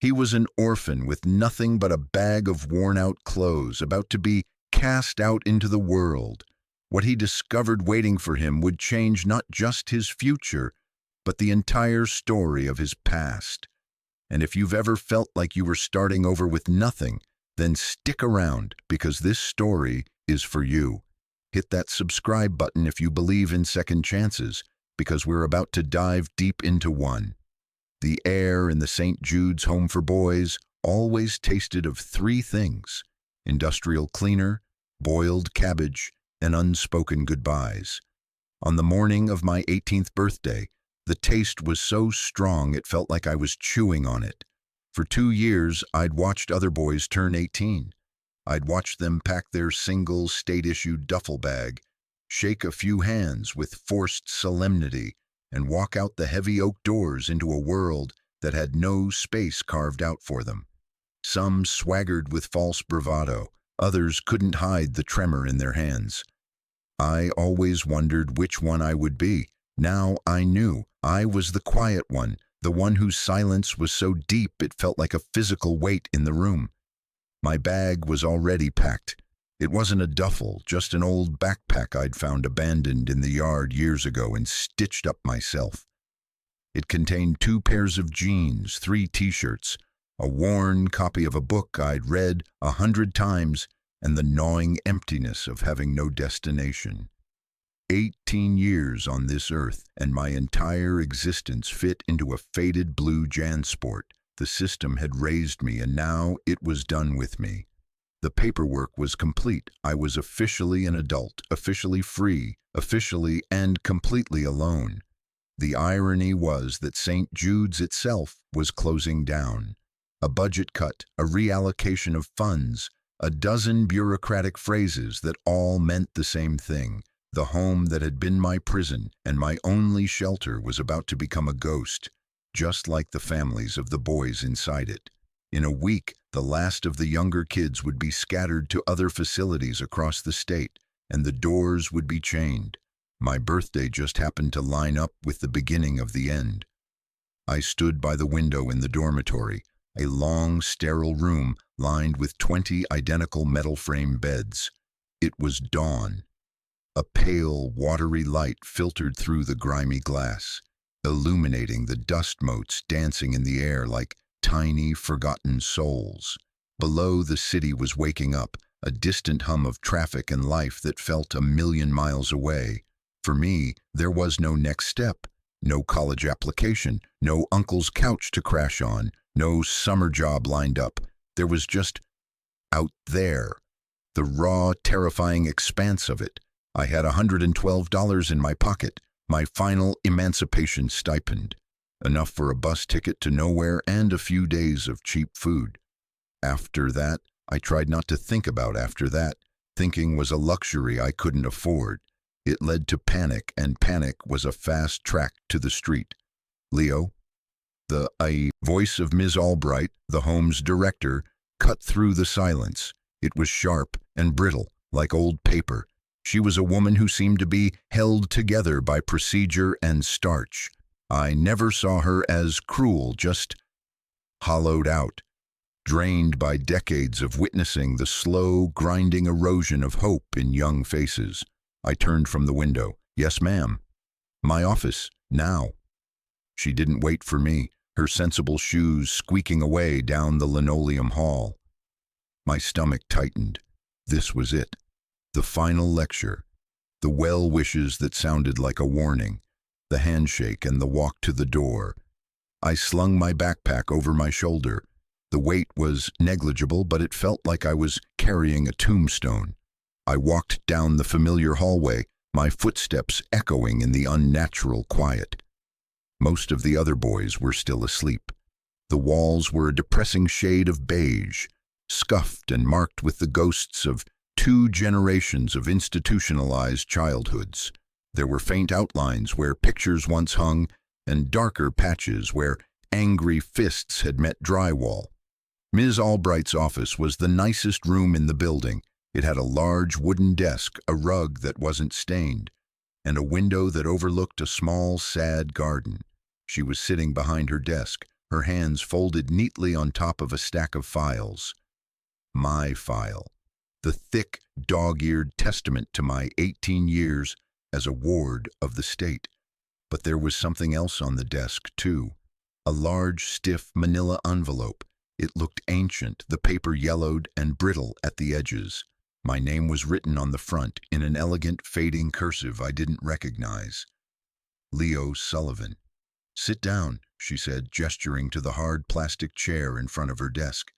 He was an orphan with nothing but a bag of worn-out clothes, about to be cast out into the world. What he discovered waiting for him would change not just his future, but the entire story of his past. And if you've ever felt like you were starting over with nothing, then stick around, because this story is for you. Hit that subscribe button if you believe in second chances, because we're about to dive deep into one. The air in the St. Jude's Home for Boys always tasted of three things: industrial cleaner, boiled cabbage, and unspoken goodbyes. On the morning of my 18th birthday, the taste was so strong it felt like I was chewing on it. For 2 years, I'd watched other boys turn 18. I'd watched them pack their single state-issued duffel bag, shake a few hands with forced solemnity, and walk out the heavy oak doors into a world that had no space carved out for them. Some swaggered with false bravado, others couldn't hide the tremor in their hands. I always wondered which one I would be. Now I knew. I was the quiet one, the one whose silence was so deep it felt like a physical weight in the room. My bag was already packed. It wasn't a duffel, just an old backpack I'd found abandoned in the yard years ago and stitched up myself. It contained 2 pairs of jeans, 3 t-shirts, a worn copy of a book I'd read 100 times, and the gnawing emptiness of having no destination. 18 years on this earth, and my entire existence fit into a faded blue JanSport. The system had raised me, and now it was done with me. The paperwork was complete. I was officially an adult, officially free, officially and completely alone. The irony was that St. Jude's itself was closing down. A budget cut, a reallocation of funds, a dozen bureaucratic phrases that all meant the same thing. The home that had been my prison and my only shelter was about to become a ghost, just like the families of the boys inside it. In a week, the last of the younger kids would be scattered to other facilities across the state, and the doors would be chained. My birthday just happened to line up with the beginning of the end. I stood by the window in the dormitory, a long, sterile room lined with 20 identical metal frame beds. It was dawn. A pale, watery light filtered through the grimy glass, illuminating the dust motes dancing in the air like tiny, forgotten souls. Below, the city was waking up, a distant hum of traffic and life that felt a million miles away. For me, there was no next step, no college application, no uncle's couch to crash on, no summer job lined up. There was just out there, the raw, terrifying expanse of it. I had $112 in my pocket, my final emancipation stipend. Enough for a bus ticket to nowhere and a few days of cheap food. After that, I tried not to think about after that. Thinking was a luxury I couldn't afford. It led to panic, and panic was a fast track to the street. Leo, the voice of Ms. Albright, the home's director, cut through the silence. It was sharp and brittle, like old paper. She was a woman who seemed to be held together by procedure and starch. I never saw her as cruel, just hollowed out, drained by decades of witnessing the slow, grinding erosion of hope in young faces. I turned from the window. "Yes, ma'am." "My office, now." She didn't wait for me, her sensible shoes squeaking away down the linoleum hall. My stomach tightened. This was it. The final lecture. The well wishes that sounded like a warning. The handshake and the walk to the door. I slung my backpack over my shoulder. The weight was negligible, but it felt like I was carrying a tombstone. I walked down the familiar hallway, my footsteps echoing in the unnatural quiet. Most of the other boys were still asleep. The walls were a depressing shade of beige, scuffed and marked with the ghosts of 2 generations of institutionalized childhoods. There were faint outlines where pictures once hung, and darker patches where angry fists had met drywall. Ms. Albright's office was the nicest room in the building. It had a large wooden desk, a rug that wasn't stained, and a window that overlooked a small, sad garden. She was sitting behind her desk, her hands folded neatly on top of a stack of files. My file. The thick, dog-eared testament to my 18 years as a ward of the state. But there was something else on the desk, too. A large, stiff manila envelope. It looked ancient, the paper yellowed and brittle at the edges. My name was written on the front in an elegant, fading cursive I didn't recognize. Leo Sullivan. "Sit down," she said, gesturing to the hard plastic chair in front of her desk.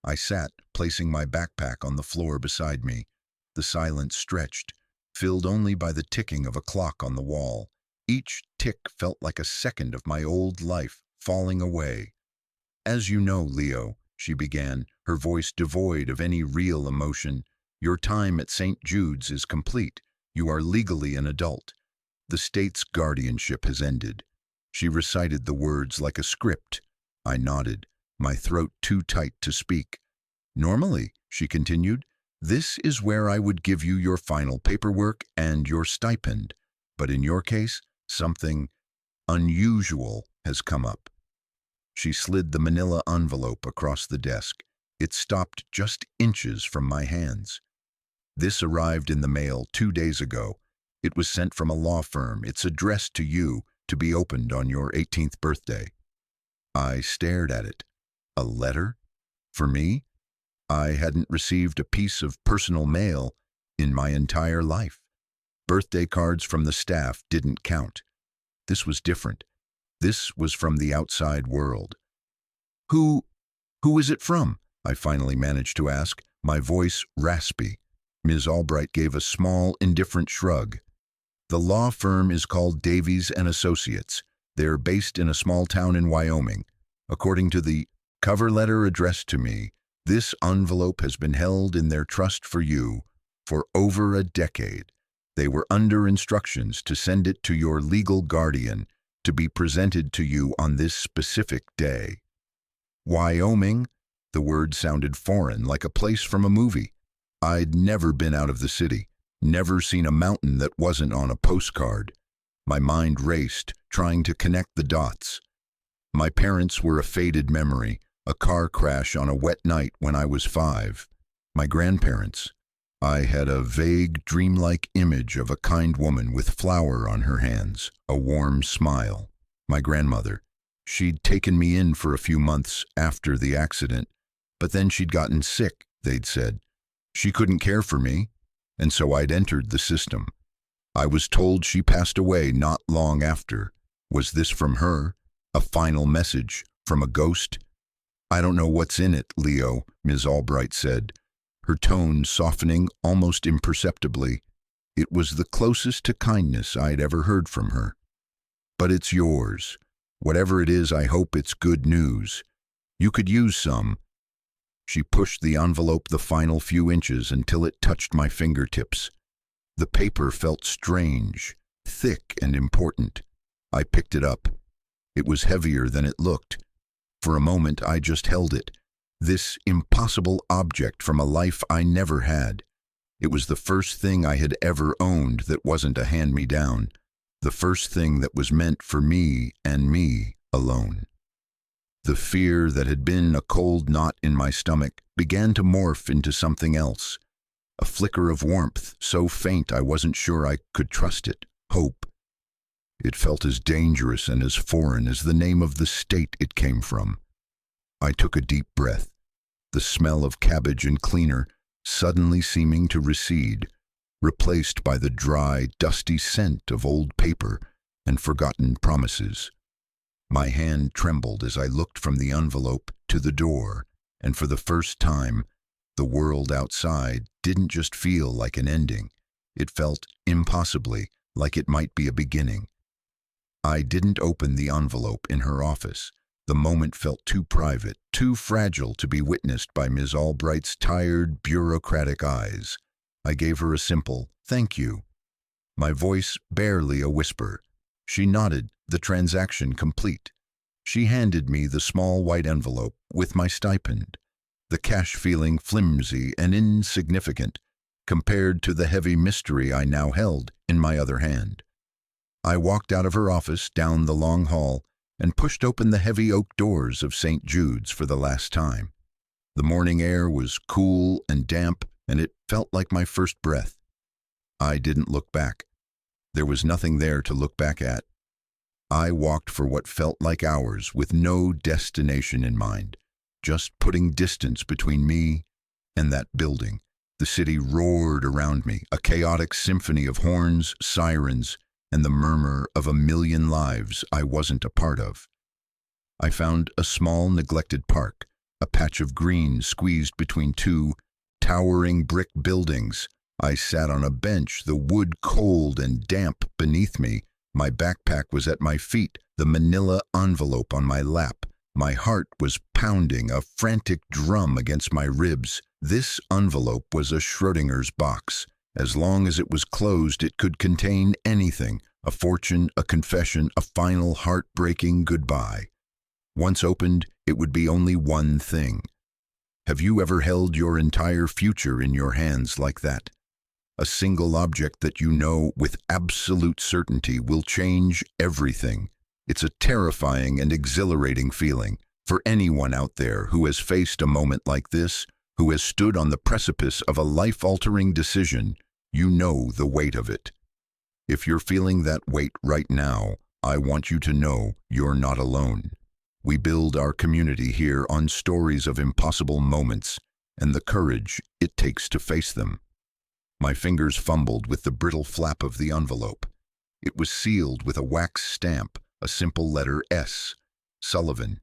I sat, placing my backpack on the floor beside me. The silence stretched, filled only by the ticking of a clock on the wall. Each tick felt like a second of my old life falling away. "As you know, Leo," she began, her voice devoid of any real emotion, "your time at St. Jude's is complete. You are legally an adult. The state's guardianship has ended." She recited the words like a script. I nodded, my throat too tight to speak. "Normally," she continued, "this is where I would give you your final paperwork and your stipend. But in your case, something unusual has come up." She slid the manila envelope across the desk. It stopped just inches from my hands. "This arrived in the mail 2 days ago. It was sent from a law firm. It's addressed to you, to be opened on your 18th birthday." I stared at it. A letter? For me? I hadn't received a piece of personal mail in my entire life. Birthday cards from the staff didn't count. This was different. This was from the outside world. Who is it from?" I finally managed to ask, my voice raspy. Ms. Albright gave a small, indifferent shrug. "The law firm is called Davies and Associates. They're based in a small town in Wyoming. According to the cover letter addressed to me, this envelope has been held in their trust for you for over a decade. They were under instructions to send it to your legal guardian to be presented to you on this specific day." Wyoming? The word sounded foreign, like a place from a movie. I'd never been out of the city, never seen a mountain that wasn't on a postcard. My mind raced, trying to connect the dots. My parents were a faded memory, a car crash on a wet night when I was 5. My grandparents. I had a vague, dreamlike image of a kind woman with flour on her hands, a warm smile. My grandmother. She'd taken me in for a few months after the accident, but then she'd gotten sick, they'd said. She couldn't care for me, and so I'd entered the system. I was told she passed away not long after. Was this from her? A final message from a ghost? "I don't know what's in it, Leo," Ms. Albright said, her tone softening almost imperceptibly. It was the closest to kindness I'd ever heard from her. "But it's yours. Whatever it is, I hope it's good news. You could use some." She pushed the envelope the final few inches until it touched my fingertips. The paper felt strange, thick and important. I picked it up. It was heavier than it looked. For a moment, I just held it. This impossible object from a life I never had. It was the first thing I had ever owned that wasn't a hand-me-down. The first thing that was meant for me and me alone. The fear that had been a cold knot in my stomach began to morph into something else. A flicker of warmth, so faint I wasn't sure I could trust it. Hope. It felt as dangerous and as foreign as the name of the state it came from. I took a deep breath, the smell of cabbage and cleaner suddenly seeming to recede, replaced by the dry, dusty scent of old paper and forgotten promises. My hand trembled as I looked from the envelope to the door, and for the first time, the world outside didn't just feel like an ending. It felt impossibly like it might be a beginning. I didn't open the envelope in her office. The moment felt too private, too fragile to be witnessed by Ms. Albright's tired, bureaucratic eyes. I gave her a simple, "Thank you." My voice barely a whisper. She nodded, the transaction complete. She handed me the small white envelope with my stipend, the cash feeling flimsy and insignificant compared to the heavy mystery I now held in my other hand. I walked out of her office, down the long hall, and pushed open the heavy oak doors of St. Jude's for the last time. The morning air was cool and damp, and it felt like my first breath. I didn't look back. There was nothing there to look back at. I walked for what felt like hours with no destination in mind, just putting distance between me and that building. The city roared around me, a chaotic symphony of horns, sirens, and the murmur of a million lives I wasn't a part of. I found a small, neglected park, a patch of green squeezed between two towering brick buildings. I sat on a bench, the wood cold and damp beneath me. My backpack was at my feet, the manila envelope on my lap. My heart was pounding, a frantic drum against my ribs. This envelope was a Schrodinger's box. As long as it was closed, it could contain anything: a fortune, a confession, a final heartbreaking goodbye. Once opened, it would be only one thing. Have you ever held your entire future in your hands like that? A single object that you know with absolute certainty will change everything. It's a terrifying and exhilarating feeling. For anyone out there who has faced a moment like this, who has stood on the precipice of a life-altering decision, you know the weight of it. If you're feeling that weight right now, I want you to know you're not alone. We build our community here on stories of impossible moments and the courage it takes to face them. My fingers fumbled with the brittle flap of the envelope. It was sealed with a wax stamp, a simple letter S. Sullivan.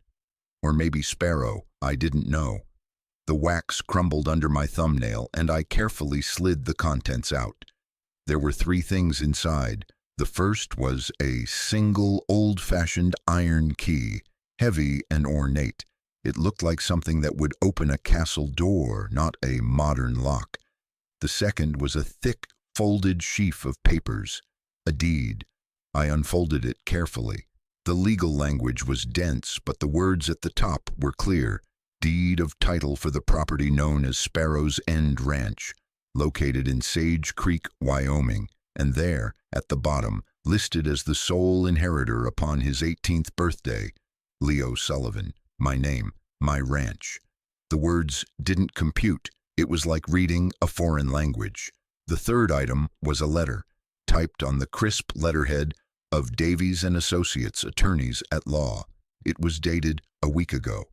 Or maybe Sparrow, I didn't know. The wax crumbled under my thumbnail, and I carefully slid the contents out. There were 3 things inside. The first was a single old-fashioned iron key, heavy and ornate. It looked like something that would open a castle door, not a modern lock. The second was a thick, folded sheaf of papers, a deed. I unfolded it carefully. The legal language was dense, but the words at the top were clear. Deed of title for the property known as Sparrow's End Ranch, located in Sage Creek, Wyoming, and there, at the bottom, listed as the sole inheritor upon his 18th birthday, Leo Sullivan, my name, my ranch. The words didn't compute. It was like reading a foreign language. The third item was a letter, typed on the crisp letterhead of Davies and Associates, attorneys at law. It was dated a week ago.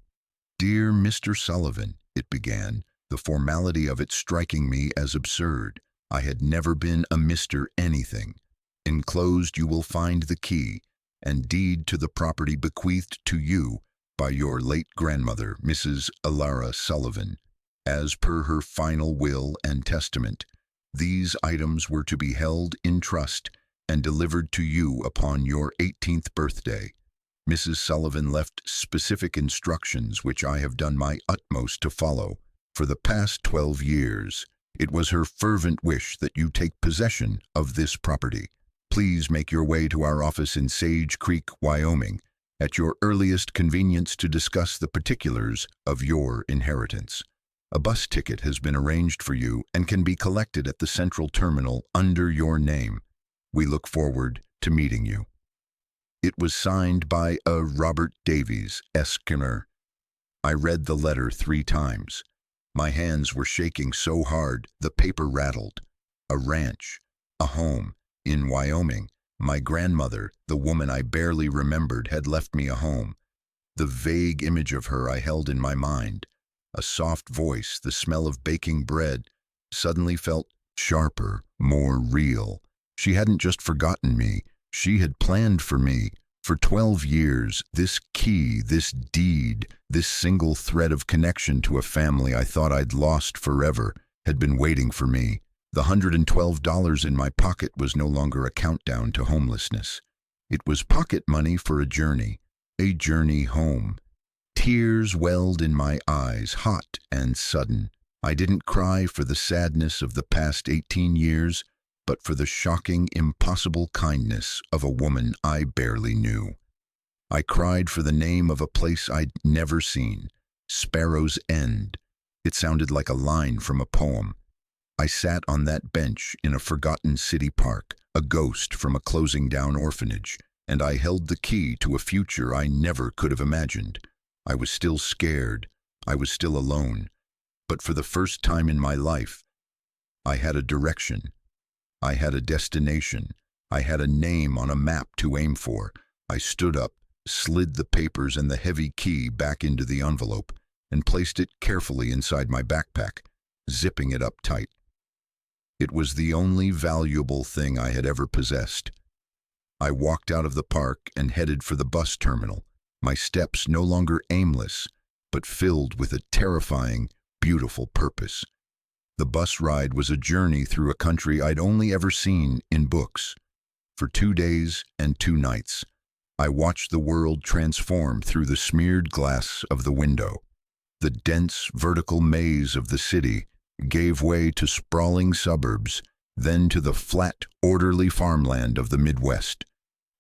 Dear Mr. Sullivan, it began, the formality of it striking me as absurd. I had never been a Mr. anything. Enclosed you will find the key and deed to the property bequeathed to you by your late grandmother, Mrs. Alara Sullivan. As per her final will and testament, these items were to be held in trust and delivered to you upon your 18th birthday. Mrs. Sullivan left specific instructions which I have done my utmost to follow. For the past 12 years, it was her fervent wish that you take possession of this property. Please make your way to our office in Sage Creek, Wyoming, at your earliest convenience to discuss the particulars of your inheritance. A bus ticket has been arranged for you and can be collected at the central terminal under your name. We look forward to meeting you. It was signed by a Robert Davies, Esquire. I read the letter 3 times. My hands were shaking so hard the paper rattled. A ranch, a home, in Wyoming. My grandmother, the woman I barely remembered, had left me a home. The vague image of her I held in my mind. A soft voice, the smell of baking bread, suddenly felt sharper, more real. She hadn't just forgotten me. She had planned for me. For 12 years, this key, this deed, this single thread of connection to a family I thought I'd lost forever, had been waiting for me. The $112 in my pocket was no longer a countdown to homelessness. It was pocket money for a journey home. Tears welled in my eyes, hot and sudden. I didn't cry for the sadness of the past 18 years, but for the shocking, impossible kindness of a woman I barely knew. I cried for the name of a place I'd never seen, Sparrow's End. It sounded like a line from a poem. I sat on that bench in a forgotten city park, a ghost from a closing down orphanage, and I held the key to a future I never could have imagined. I was still scared. I was still alone. But for the first time in my life, I had a direction. I had a destination. I had a name on a map to aim for. I stood up, slid the papers and the heavy key back into the envelope, and placed it carefully inside my backpack, zipping it up tight. It was the only valuable thing I had ever possessed. I walked out of the park and headed for the bus terminal, my steps no longer aimless, but filled with a terrifying, beautiful purpose. The bus ride was a journey through a country I'd only ever seen in books. For 2 days and 2 nights, I watched the world transform through the smeared glass of the window. The dense, vertical maze of the city gave way to sprawling suburbs, then to the flat, orderly farmland of the Midwest.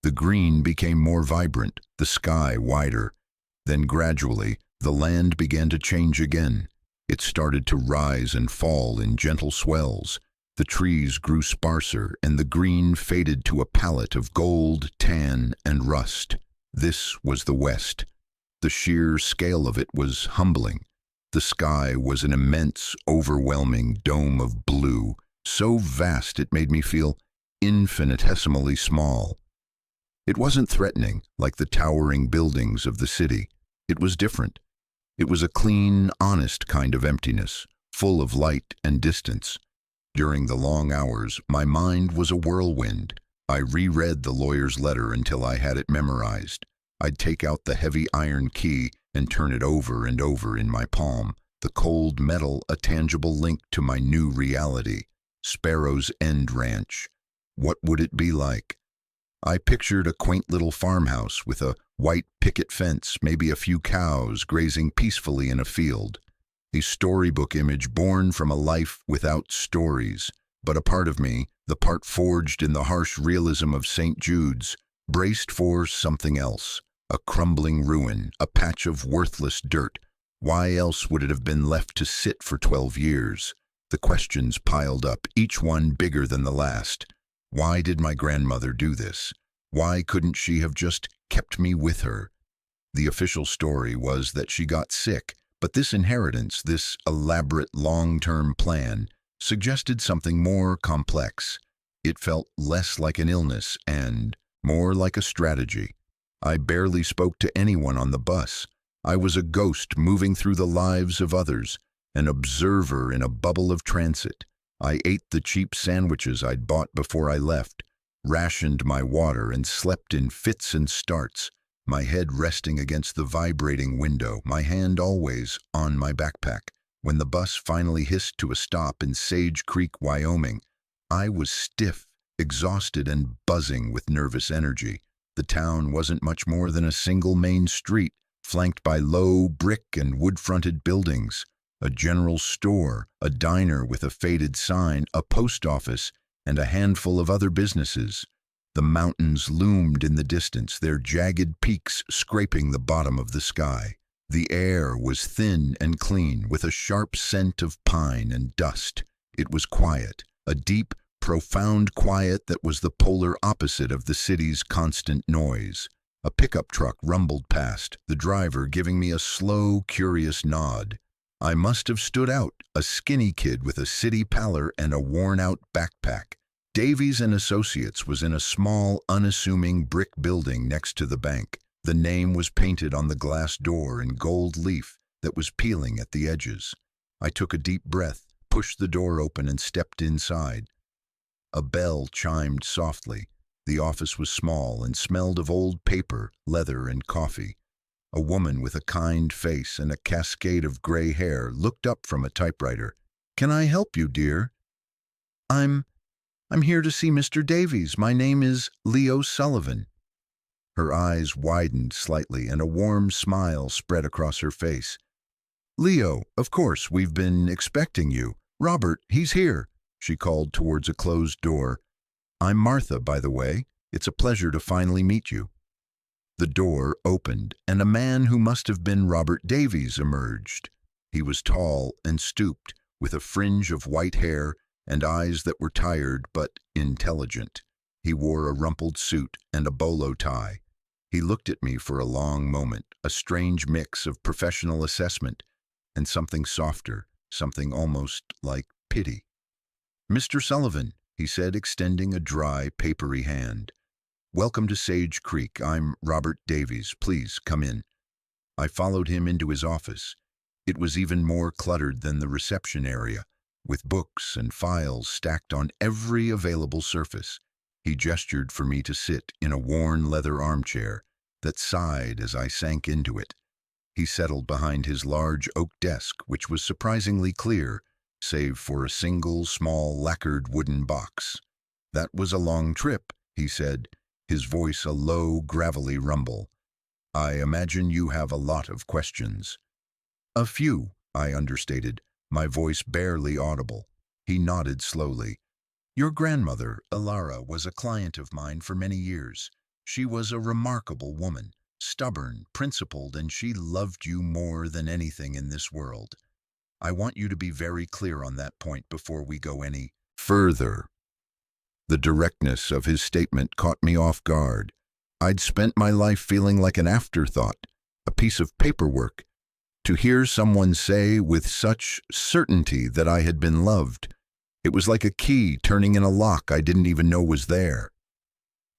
The green became more vibrant, the sky wider. Then gradually, the land began to change again. It started to rise and fall in gentle swells. The trees grew sparser, and the green faded to a palette of gold, tan, and rust. This was the West. The sheer scale of it was humbling. The sky was an immense, overwhelming dome of blue, so vast it made me feel infinitesimally small. It wasn't threatening like the towering buildings of the city. It was different. It was a clean, honest kind of emptiness, full of light and distance. During the long hours, my mind was a whirlwind. I reread the lawyer's letter until I had it memorized. I'd take out the heavy iron key and turn it over and over in my palm, the cold metal a tangible link to my new reality. Sparrow's End Ranch. What would it be like? I pictured a quaint little farmhouse with a white picket fence, maybe a few cows grazing peacefully in a field. A storybook image born from a life without stories. But a part of me, the part forged in the harsh realism of St. Jude's, braced for something else. A crumbling ruin, a patch of worthless dirt. Why else would it have been left to sit for 12 years? The questions piled up, each one bigger than the last. Why did my grandmother do this? Why couldn't she have just kept me with her? The official story was that she got sick, but this inheritance, this elaborate long-term plan, suggested something more complex. It felt less like an illness and more like a strategy. I barely spoke to anyone on the bus. I was a ghost moving through the lives of others, an observer in a bubble of transit. I ate the cheap sandwiches I'd bought before I left, rationed my water, and slept in fits and starts, my head resting against the vibrating window, my hand always on my backpack. When the bus finally hissed to a stop in Sage Creek, Wyoming, I was stiff, exhausted, and buzzing with nervous energy. The town wasn't much more than a single main street, flanked by low brick and wood-fronted buildings. A general store, a diner with a faded sign, a post office, and a handful of other businesses. The mountains loomed in the distance, their jagged peaks scraping the bottom of the sky. The air was thin and clean, with a sharp scent of pine and dust. It was quiet, a deep, profound quiet that was the polar opposite of the city's constant noise. A pickup truck rumbled past, the driver giving me a slow, curious nod. I must have stood out, a skinny kid with a city pallor and a worn-out backpack. Davies and Associates was in a small, unassuming brick building next to the bank. The name was painted on the glass door in gold leaf that was peeling at the edges. I took a deep breath, pushed the door open, and stepped inside. A bell chimed softly. The office was small and smelled of old paper, leather, and coffee. A woman with a kind face and a cascade of gray hair looked up from a typewriter. "Can I help you, dear?" I'm here to see Mr. Davies. My name is Leo Sullivan." Her eyes widened slightly and a warm smile spread across her face. "Leo, of course, we've been expecting you. Robert, he's here," she called towards a closed door. "I'm Martha, by the way. It's a pleasure to finally meet you." The door opened, and a man who must have been Robert Davies emerged. He was tall and stooped, with a fringe of white hair and eyes that were tired but intelligent. He wore a rumpled suit and a bolo tie. He looked at me for a long moment, a strange mix of professional assessment and something softer, something almost like pity. "Mr. Sullivan," he said, extending a dry, papery hand. "Welcome to Sage Creek. I'm Robert Davies. Please come in." I followed him into his office. It was even more cluttered than the reception area, with books and files stacked on every available surface. He gestured for me to sit in a worn leather armchair that sighed as I sank into it. He settled behind his large oak desk, which was surprisingly clear, save for a single small lacquered wooden box. "That was a long trip," he said, his voice a low, gravelly rumble. "I imagine you have a lot of questions." "A few," I understated, my voice barely audible. He nodded slowly. "Your grandmother, Alara, was a client of mine for many years. She was a remarkable woman, stubborn, principled, and she loved you more than anything in this world. I want you to be very clear on that point before we go any further." The directness of his statement caught me off guard. I'd spent my life feeling like an afterthought, a piece of paperwork. To hear someone say with such certainty that I had been loved, it was like a key turning in a lock I didn't even know was there.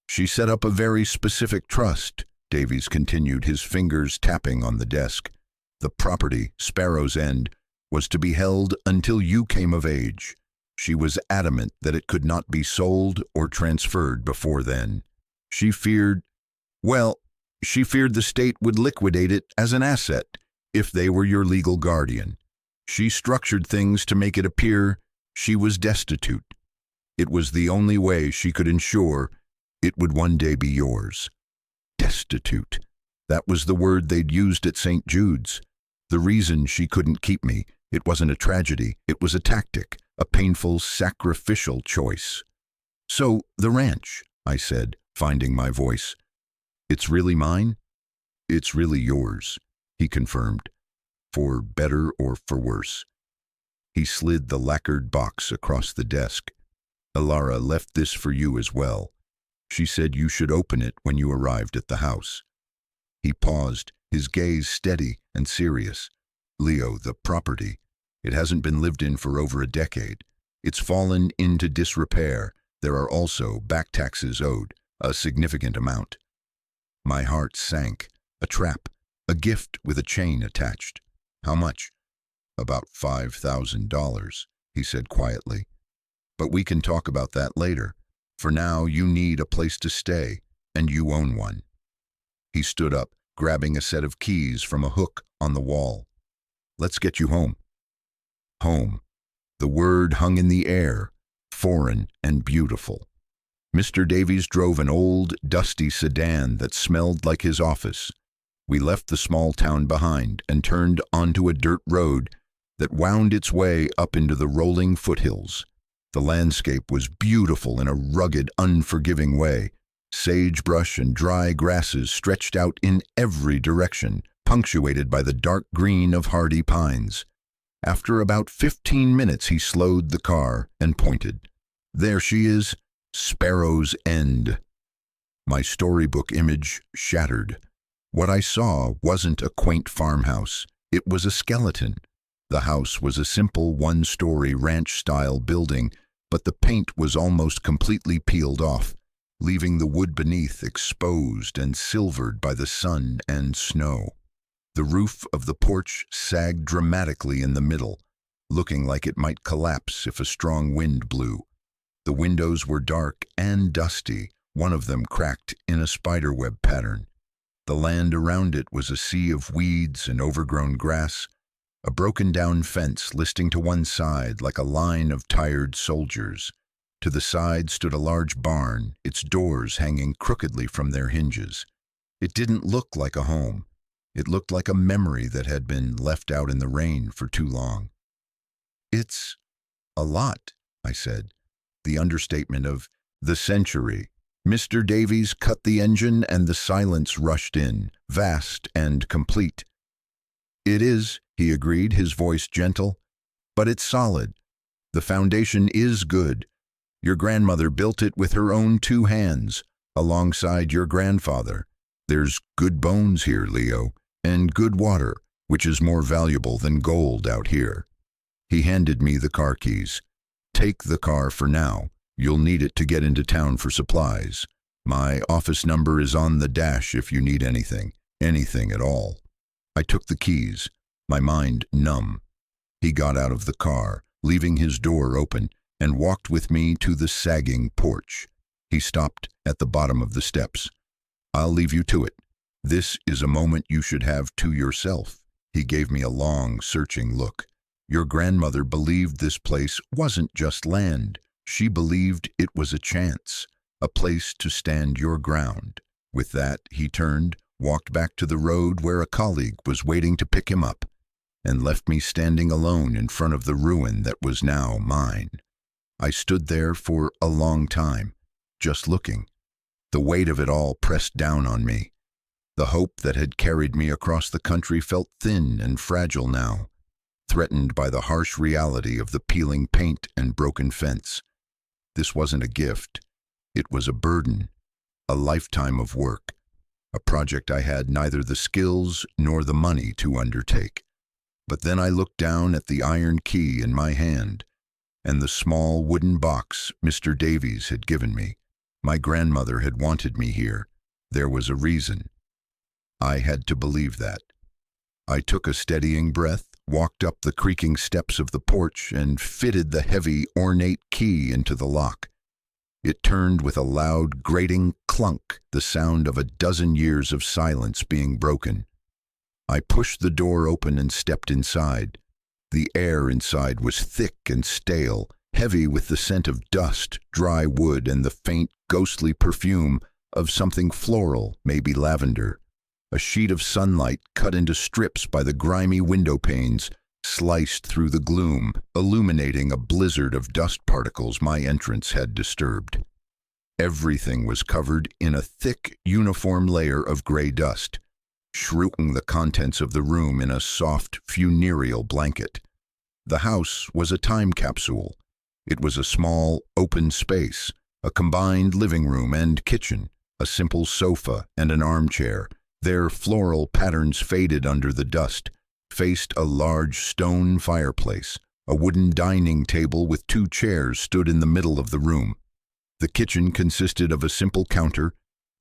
"She set up a very specific trust," Davies continued, his fingers tapping on the desk. "The property, Sparrow's End, was to be held until you came of age. She was adamant that it could not be sold or transferred before then. She feared the state would liquidate it as an asset if they were your legal guardian. She structured things to make it appear she was destitute. It was the only way she could ensure it would one day be yours." Destitute. That was the word they'd used at St. Jude's. The reason she couldn't keep me, it wasn't a tragedy, it was a tactic, a painful, sacrificial choice. "So, the ranch," I said, finding my voice. "It's really mine?" "It's really yours," he confirmed, "for better or for worse." He slid the lacquered box across the desk. "Alara left this for you as well. She said you should open it when you arrived at the house." He paused, his gaze steady and serious. "Leo, the property, it hasn't been lived in for over a decade. It's fallen into disrepair. There are also back taxes owed, a significant amount." My heart sank. A trap, a gift with a chain attached. "How much?" "About $5,000, he said quietly. "But we can talk about that later. For now, you need a place to stay, and you own one." He stood up, grabbing a set of keys from a hook on the wall. "Let's get you home." Home. The word hung in the air, foreign and beautiful. Mr. Davies drove an old, dusty sedan that smelled like his office. We left the small town behind and turned onto a dirt road that wound its way up into the rolling foothills. The landscape was beautiful in a rugged, unforgiving way. Sagebrush and dry grasses stretched out in every direction, punctuated by the dark green of hardy pines. After about 15 minutes, he slowed the car and pointed. "There she is, Sparrow's End." My storybook image shattered. What I saw wasn't a quaint farmhouse. It was a skeleton. The house was a simple one-story ranch-style building, but the paint was almost completely peeled off, leaving the wood beneath exposed and silvered by the sun and snow. The roof of the porch sagged dramatically in the middle, looking like it might collapse if a strong wind blew. The windows were dark and dusty, one of them cracked in a spiderweb pattern. The land around it was a sea of weeds and overgrown grass, a broken-down fence listing to one side like a line of tired soldiers. To the side stood a large barn, its doors hanging crookedly from their hinges. It didn't look like a home. It looked like a memory that had been left out in the rain for too long. "It's a lot," I said, the understatement of the century. Mr. Davies cut the engine and the silence rushed in, vast and complete. "It is," he agreed, his voice gentle, "but it's solid. The foundation is good. Your grandmother built it with her own 2 hands, alongside your grandfather. There's good bones here, Leo, and good water, which is more valuable than gold out here." He handed me the car keys. "Take the car for now. You'll need it to get into town for supplies. My office number is on the dash if you need anything at all." I took the keys, my mind numb. He got out of the car, leaving his door open, and walked with me to the sagging porch. He stopped at the bottom of the steps. "I'll leave you to it. This is a moment you should have to yourself." He gave me a long, searching look. "Your grandmother believed this place wasn't just land. She believed it was a chance, a place to stand your ground." With that, he turned, walked back to the road where a colleague was waiting to pick him up, and left me standing alone in front of the ruin that was now mine. I stood there for a long time, just looking. The weight of it all pressed down on me. The hope that had carried me across the country felt thin and fragile now, threatened by the harsh reality of the peeling paint and broken fence. This wasn't a gift. It was a burden, a lifetime of work, a project I had neither the skills nor the money to undertake. But then I looked down at the iron key in my hand, and the small wooden box Mr. Davies had given me. My grandmother had wanted me here. There was a reason. I had to believe that. I took a steadying breath, walked up the creaking steps of the porch, and fitted the heavy, ornate key into the lock. It turned with a loud, grating clunk, the sound of a dozen years of silence being broken. I pushed the door open and stepped inside. The air inside was thick and stale, heavy with the scent of dust, dry wood, and the faint, ghostly perfume of something floral, maybe lavender. A sheet of sunlight, cut into strips by the grimy window panes, sliced through the gloom, illuminating a blizzard of dust particles my entrance had disturbed. Everything was covered in a thick, uniform layer of gray dust, shrouding the contents of the room in a soft, funereal blanket. The house was a time capsule. It was a small, open space, a combined living room and kitchen, a simple sofa and an armchair. Their floral patterns faded under the dust, faced a large stone fireplace. A wooden dining table with 2 chairs stood in the middle of the room. The kitchen consisted of a simple counter,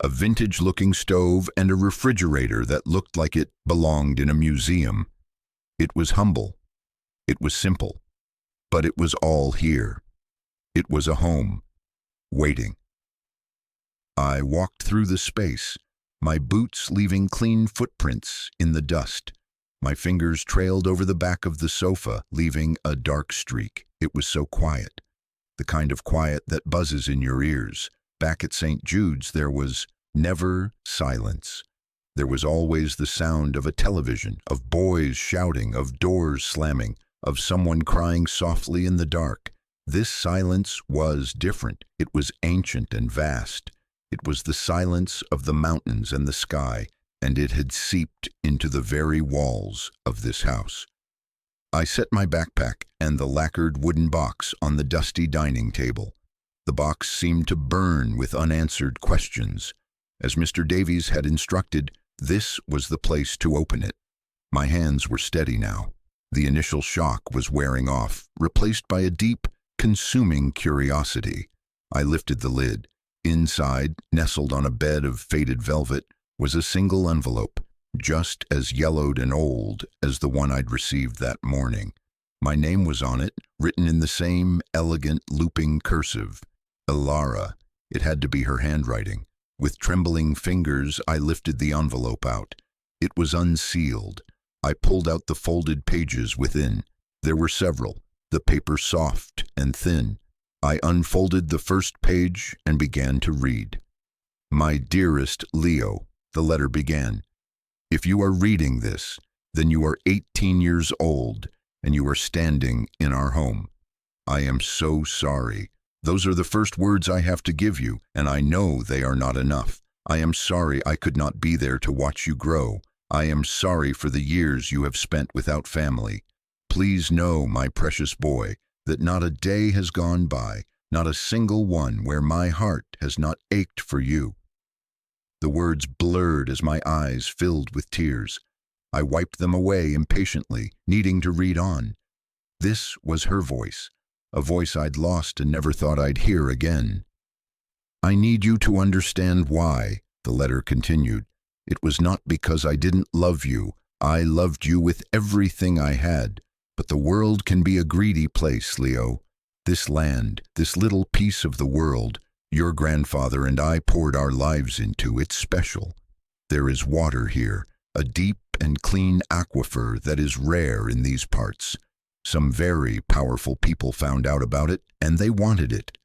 a vintage-looking stove, and a refrigerator that looked like it belonged in a museum. It was humble. It was simple. But it was all here. It was a home, waiting. I walked through the space, my boots leaving clean footprints in the dust. My fingers trailed over the back of the sofa, leaving a dark streak. It was so quiet, the kind of quiet that buzzes in your ears. Back at St. Jude's, there was never silence. There was always the sound of a television, of boys shouting, of doors slamming, of someone crying softly in the dark. This silence was different. It was ancient and vast. It was the silence of the mountains and the sky, and it had seeped into the very walls of this house. I set my backpack and the lacquered wooden box on the dusty dining table. The box seemed to burn with unanswered questions. As Mr. Davies had instructed, this was the place to open it. My hands were steady now. The initial shock was wearing off, replaced by a deep, consuming curiosity. I lifted the lid. Inside, nestled on a bed of faded velvet, was a single envelope, just as yellowed and old as the one I'd received that morning. My name was on it, written in the same elegant, looping cursive. Ilara. It had to be her handwriting. With trembling fingers, I lifted the envelope out. It was unsealed. I pulled out the folded pages within. There were several, the paper soft and thin. I unfolded the first page and began to read. "My dearest Leo," the letter began. "If you are reading this, then you are 18 years old and you are standing in our home. I am so sorry. Those are the first words I have to give you, and I know they are not enough. I am sorry I could not be there to watch you grow. I am sorry for the years you have spent without family. Please know, my precious boy, that not a day has gone by not a single one where my heart has not ached for you." The words blurred as my eyes filled with tears. I wiped them away impatiently, needing to read on. This was her voice, a voice I'd lost and never thought I'd hear again. "I need you to understand why," the letter continued. "It was not because I didn't love you. I loved you with everything I had. But the world can be a greedy place, Leo. This land, this little piece of the world, your grandfather and I poured our lives into. It's special. There is water here, a deep and clean aquifer that is rare in these parts. Some very powerful people found out about it, and they wanted it.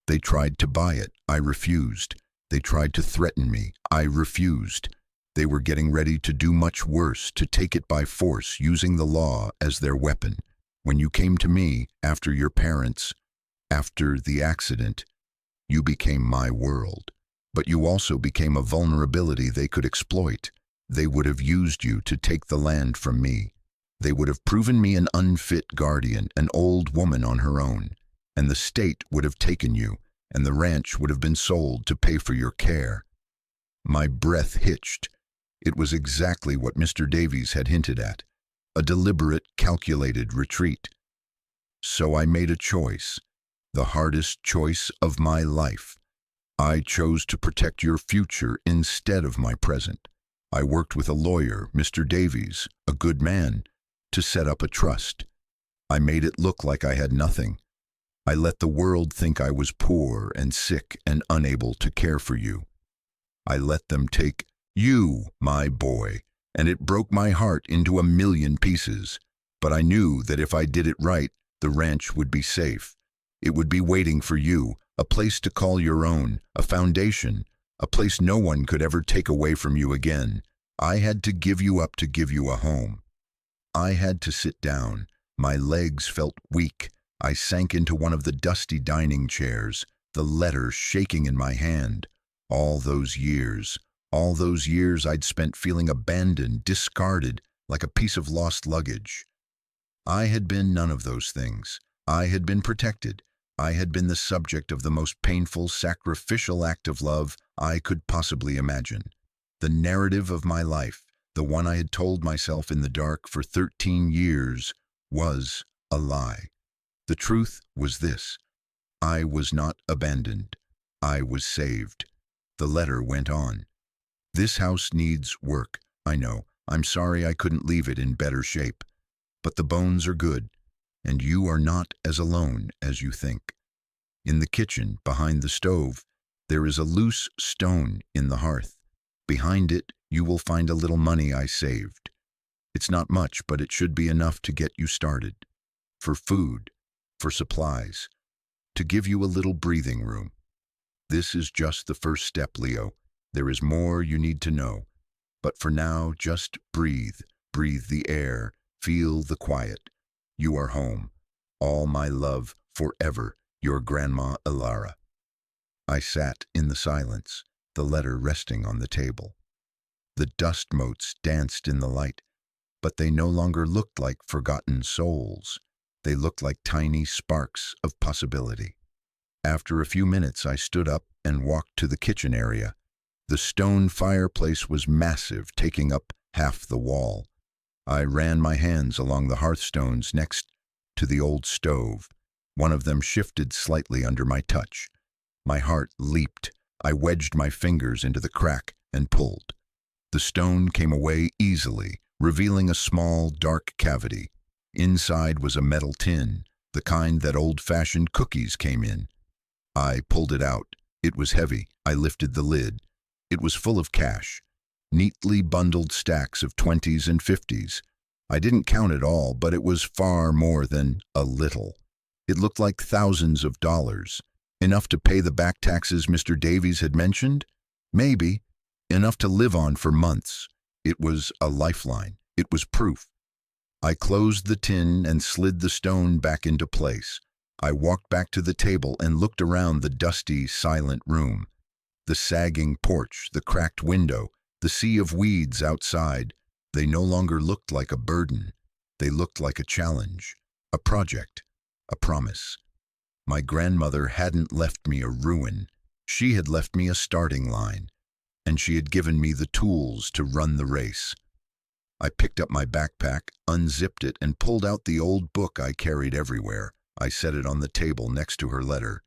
They tried to buy it. I refused. They tried to threaten me. I refused. They were getting ready to do much worse, to take it by force, using the law as their weapon. When you came to me, after your parents, after the accident, you became my world. But you also became a vulnerability they could exploit. They would have used you to take the land from me. They would have proven me an unfit guardian, an old woman on her own. And the state would have taken you, and the ranch would have been sold to pay for your care." My breath hitched. It was exactly what Mr. Davies had hinted at, a deliberate, calculated retreat. So I made a choice, the hardest choice of my life. I chose to protect your future instead of my present. I worked with a lawyer, Mr. Davies, a good man, to set up a trust. I made it look like I had nothing. I let the world think I was poor and sick and unable to care for you. I let them take you, my boy, and it broke my heart into a million pieces. But I knew that if I did it right, the ranch would be safe. It would be waiting for you, a place to call your own, a foundation, a place no one could ever take away from you again. I had to give you up to give you a home. I had to sit down. My legs felt weak. I sank into one of the dusty dining chairs, the letter shaking in my hand. All those years I'd spent feeling abandoned, discarded, like a piece of lost luggage. I had been none of those things. I had been protected. I had been the subject of the most painful, sacrificial act of love I could possibly imagine. The narrative of my life, the one I had told myself in the dark for 13 years, was a lie. The truth was this: I was not abandoned. I was saved. The letter went on. "This house needs work, I know. I'm sorry I couldn't leave it in better shape. But the bones are good, and you are not as alone as you think. In the kitchen, behind the stove, there is a loose stone in the hearth. Behind it, you will find a little money I saved. It's not much, but it should be enough to get you started. For food, for supplies, to give you a little breathing room. This is just the first step, Leo. There is more you need to know. But for now, just breathe. Breathe the air. Feel the quiet. You are home. All my love, forever, your Grandma Elara." I sat in the silence, the letter resting on the table. The dust motes danced in the light, but they no longer looked like forgotten souls. They looked like tiny sparks of possibility. After a few minutes, I stood up and walked to the kitchen area. The stone fireplace was massive, taking up half the wall. I ran my hands along the hearthstones next to the old stove. One of them shifted slightly under my touch. My heart leaped. I wedged my fingers into the crack and pulled. The stone came away easily, revealing a small, dark cavity. Inside was a metal tin, the kind that old-fashioned cookies came in. I pulled it out. It was heavy. I lifted the lid. It was full of cash, neatly bundled stacks of 20s and 50s. I didn't count it all, but it was far more than a little. It looked like thousands of dollars. Enough to pay the back taxes Mr. Davies had mentioned? Maybe. Enough to live on for months. It was a lifeline. It was proof. I closed the tin and slid the stone back into place. I walked back to the table and looked around the dusty, silent room. The sagging porch, the cracked window, the sea of weeds outside, they no longer looked like a burden. They looked like a challenge, a project, a promise. My grandmother hadn't left me a ruin. She had left me a starting line, and she had given me the tools to run the race. I picked up my backpack, unzipped it, and pulled out the old book I carried everywhere. I set it on the table next to her letter.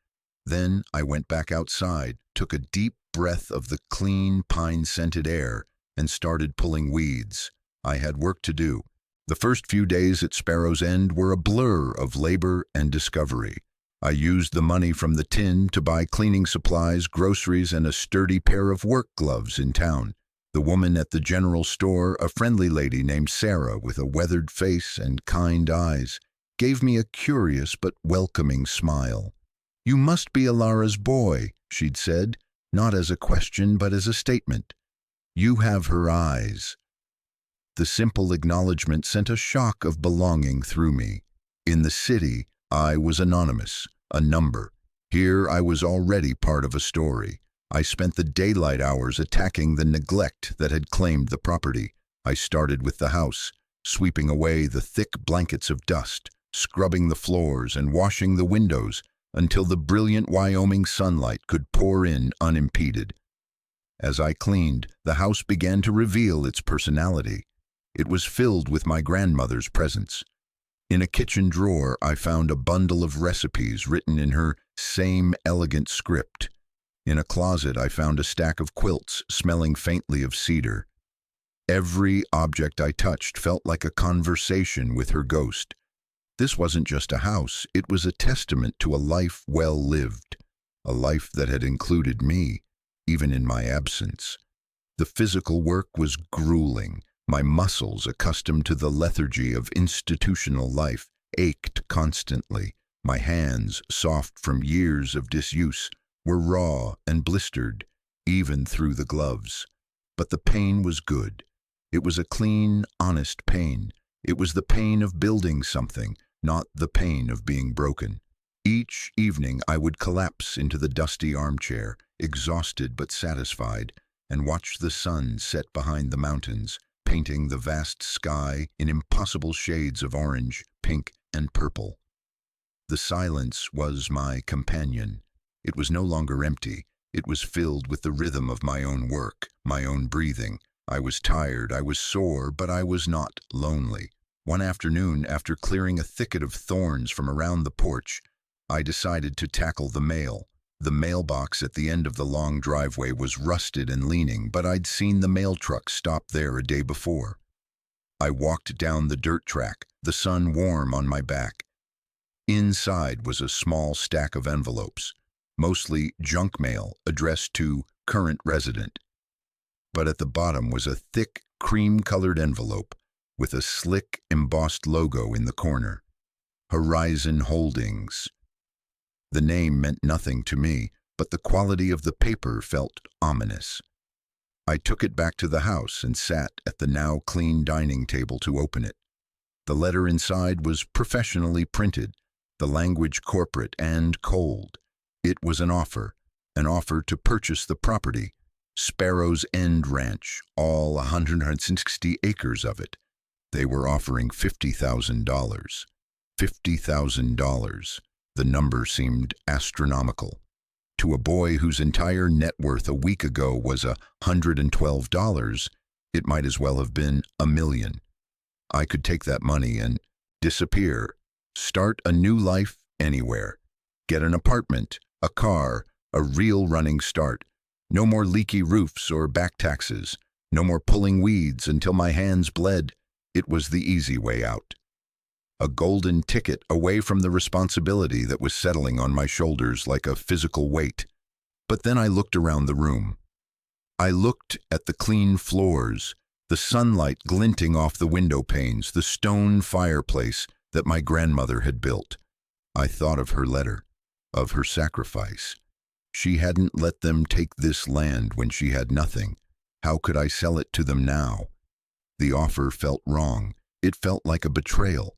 Then I went back outside, took a deep breath of the clean, pine-scented air, and started pulling weeds. I had work to do. The first few days at Sparrow's End were a blur of labor and discovery. I used the money from the tin to buy cleaning supplies, groceries, and a sturdy pair of work gloves in town. The woman at the general store, a friendly lady named Sarah with a weathered face and kind eyes, gave me a curious but welcoming smile. "You must be Alara's boy," she'd said, not as a question but as a statement. "You have her eyes." The simple acknowledgement sent a shock of belonging through me. In the city, I was anonymous, a number. Here I was already part of a story. I spent the daylight hours attacking the neglect that had claimed the property. I started with the house, sweeping away the thick blankets of dust, scrubbing the floors and washing the windows until the brilliant Wyoming sunlight could pour in unimpeded. As I cleaned, the house began to reveal its personality. It was filled with my grandmother's presence. In a kitchen drawer, I found a bundle of recipes written in her same elegant script. In a closet, I found a stack of quilts smelling faintly of cedar. Every object I touched felt like a conversation with her ghost. This wasn't just a house, it was a testament to a life well lived, a life that had included me, even in my absence. The physical work was grueling. My muscles, accustomed to the lethargy of institutional life, ached constantly. My hands, soft from years of disuse, were raw and blistered, even through the gloves. But the pain was good. It was a clean, honest pain. It was the pain of building something, not the pain of being broken. Each evening I would collapse into the dusty armchair, exhausted but satisfied, and watch the sun set behind the mountains, painting the vast sky in impossible shades of orange, pink, and purple. The silence was my companion. It was no longer empty. It was filled with the rhythm of my own work, my own breathing. I was tired, I was sore, but I was not lonely. One afternoon, after clearing a thicket of thorns from around the porch, I decided to tackle the mail. The mailbox at the end of the long driveway was rusted and leaning, but I'd seen the mail truck stop there a day before. I walked down the dirt track, the sun warm on my back. Inside was a small stack of envelopes, mostly junk mail addressed to current resident. But at the bottom was a thick, cream-colored envelope with a slick, embossed logo in the corner. Horizon Holdings. The name meant nothing to me, but the quality of the paper felt ominous. I took it back to the house and sat at the now clean dining table to open it. The letter inside was professionally printed, the language corporate and cold. It was an offer to purchase the property, Sparrow's End Ranch, all 160 acres of it. They were offering $50,000. $50,000. The number seemed astronomical. To a boy whose entire net worth a week ago was $112, it might as well have been $1 million. I could take that money and disappear, start a new life anywhere, get an apartment, a car, a real running start. No more leaky roofs or back taxes, no more pulling weeds until my hands bled. It was the easy way out. A golden ticket away from the responsibility that was settling on my shoulders like a physical weight. But then I looked around the room. I looked at the clean floors, the sunlight glinting off the window panes, the stone fireplace that my grandmother had built. I thought of her letter, of her sacrifice. She hadn't let them take this land when she had nothing. How could I sell it to them now? The offer felt wrong. It felt like a betrayal.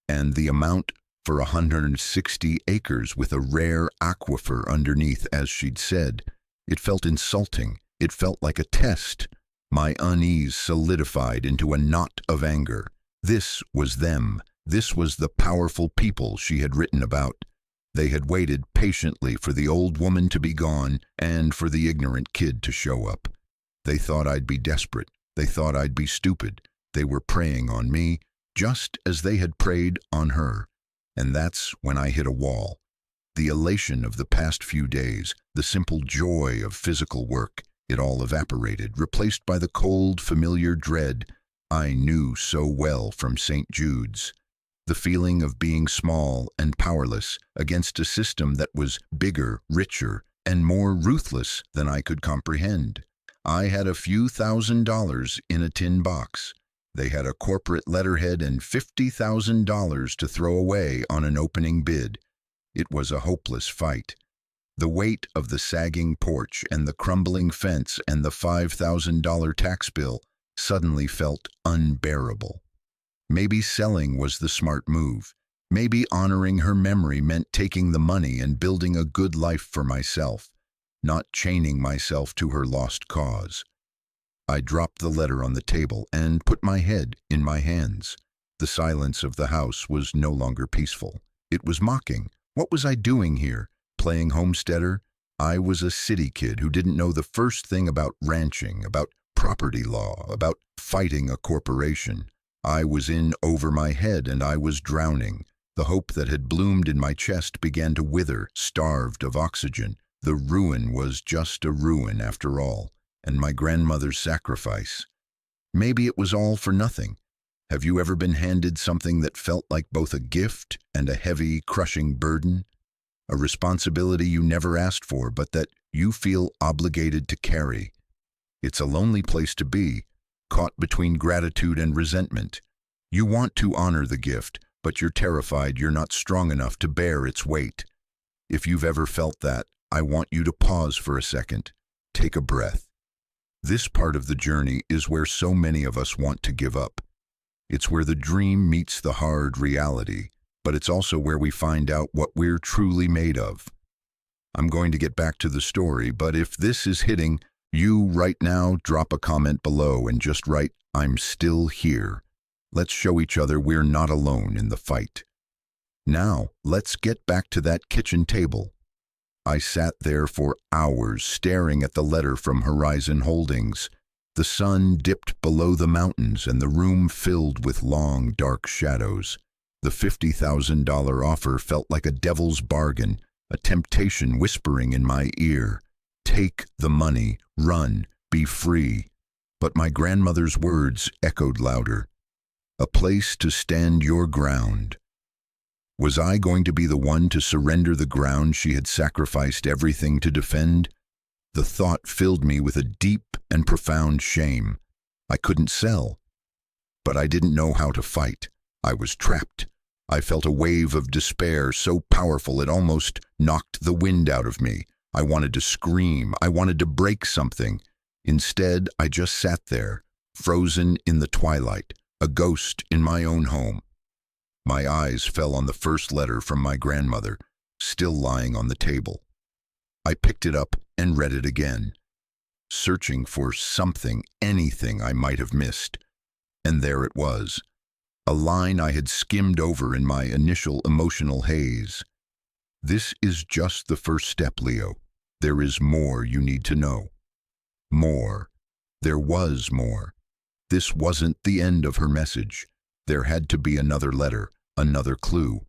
And the amount for 160 acres with a rare aquifer underneath, as she'd said, it felt insulting. It felt like a test. My unease solidified into a knot of anger. This was them. This was the powerful people she had written about. They had waited patiently for the old woman to be gone and for the ignorant kid to show up. They thought I'd be desperate. They thought I'd be stupid. They were preying on me, just as they had preyed on her. And that's when I hit a wall. The elation of the past few days, the simple joy of physical work, it all evaporated, replaced by the cold, familiar dread I knew so well from St. Jude's. The feeling of being small and powerless against a system that was bigger, richer, and more ruthless than I could comprehend. I had a few $1,000s in a tin box. They had a corporate letterhead and $50,000 to throw away on an opening bid. It was a hopeless fight. The weight of the sagging porch and the crumbling fence and the $5,000 tax bill suddenly felt unbearable. Maybe selling was the smart move. Maybe honoring her memory meant taking the money and building a good life for myself, not chaining myself to her lost cause. I dropped the letter on the table and put my head in my hands. The silence of the house was no longer peaceful. It was mocking. What was I doing here? Playing homesteader? I was a city kid who didn't know the first thing about ranching, about property law, about fighting a corporation. I was in over my head and I was drowning. The hope that had bloomed in my chest began to wither, starved of oxygen. The ruin was just a ruin after all, and my grandmother's sacrifice. Maybe it was all for nothing. Have you ever been handed something that felt like both a gift and a heavy, crushing burden? A responsibility you never asked for, but that you feel obligated to carry. It's a lonely place to be, caught between gratitude and resentment. You want to honor the gift, but you're terrified you're not strong enough to bear its weight. If you've ever felt that, I want you to pause for a second. Take a breath. This part of the journey is where so many of us want to give up. It's where the dream meets the hard reality, but it's also where we find out what we're truly made of. I'm going to get back to the story, but if this is hitting you right now, drop a comment below and just write, "I'm still here." Let's show each other we're not alone in the fight. Now, let's get back to that kitchen table. I sat there for hours staring at the letter from Horizon Holdings. The sun dipped below the mountains and the room filled with long, dark shadows. The $50,000 offer felt like a devil's bargain, a temptation whispering in my ear. Take the money, run, be free. But my grandmother's words echoed louder. A place to stand your ground. Was I going to be the one to surrender the ground she had sacrificed everything to defend? The thought filled me with a deep and profound shame. I couldn't sell, but I didn't know how to fight. I was trapped. I felt a wave of despair so powerful it almost knocked the wind out of me. I wanted to scream. I wanted to break something. Instead, I just sat there, frozen in the twilight, a ghost in my own home. My eyes fell on the first letter from my grandmother, still lying on the table. I picked it up and read it again, searching for something, anything I might have missed. And there it was, a line I had skimmed over in my initial emotional haze. This is just the first step, Leo. There is more you need to know. More. There was more. This wasn't the end of her message. There had to be another letter, another clue.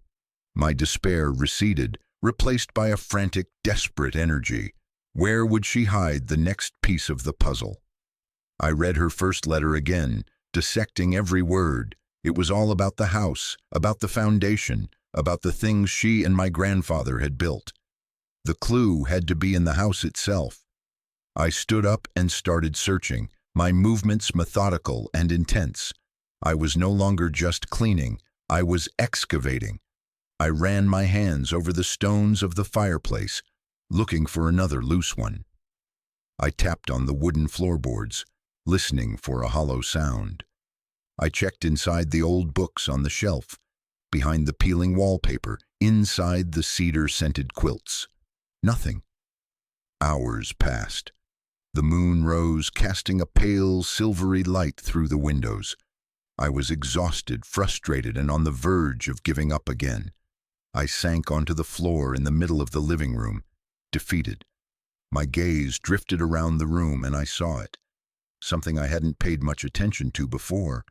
My despair receded, replaced by a frantic, desperate energy. Where would she hide the next piece of the puzzle? I read her first letter again, dissecting every word. It was all about the house, about the foundation, about the things she and my grandfather had built. The clue had to be in the house itself. I stood up and started searching, my movements methodical and intense. I was no longer just cleaning, I was excavating. I ran my hands over the stones of the fireplace, looking for another loose one. I tapped on the wooden floorboards, listening for a hollow sound. I checked inside the old books on the shelf, behind the peeling wallpaper, inside the cedar-scented quilts. Nothing. Hours passed. The moon rose, casting a pale, silvery light through the windows. I was exhausted, frustrated, and on the verge of giving up again. I sank onto the floor in the middle of the living room, defeated. My gaze drifted around the room and I saw it. Something I hadn't paid much attention to before.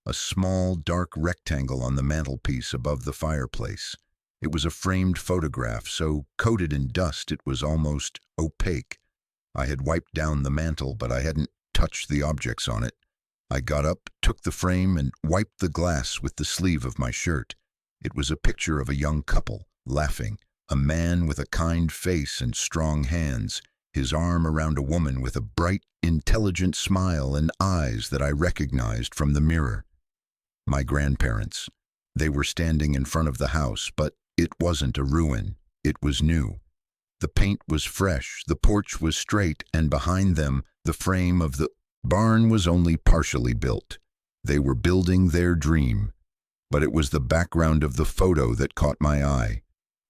A small, dark rectangle on the mantelpiece above the fireplace. It was a framed photograph, so coated in dust it was almost opaque. I had wiped down the mantel, but I hadn't touched the objects on it. I got up, took the frame, and wiped the glass with the sleeve of my shirt. It was a picture of a young couple, laughing, a man with a kind face and strong hands, his arm around a woman with a bright, intelligent smile and eyes that I recognized from the mirror. My grandparents. They were standing in front of the house, but it wasn't a ruin. It was new. The paint was fresh, the porch was straight, and behind them, the frame of the barn was only partially built. They were building their dream. But it was the background of the photo that caught my eye.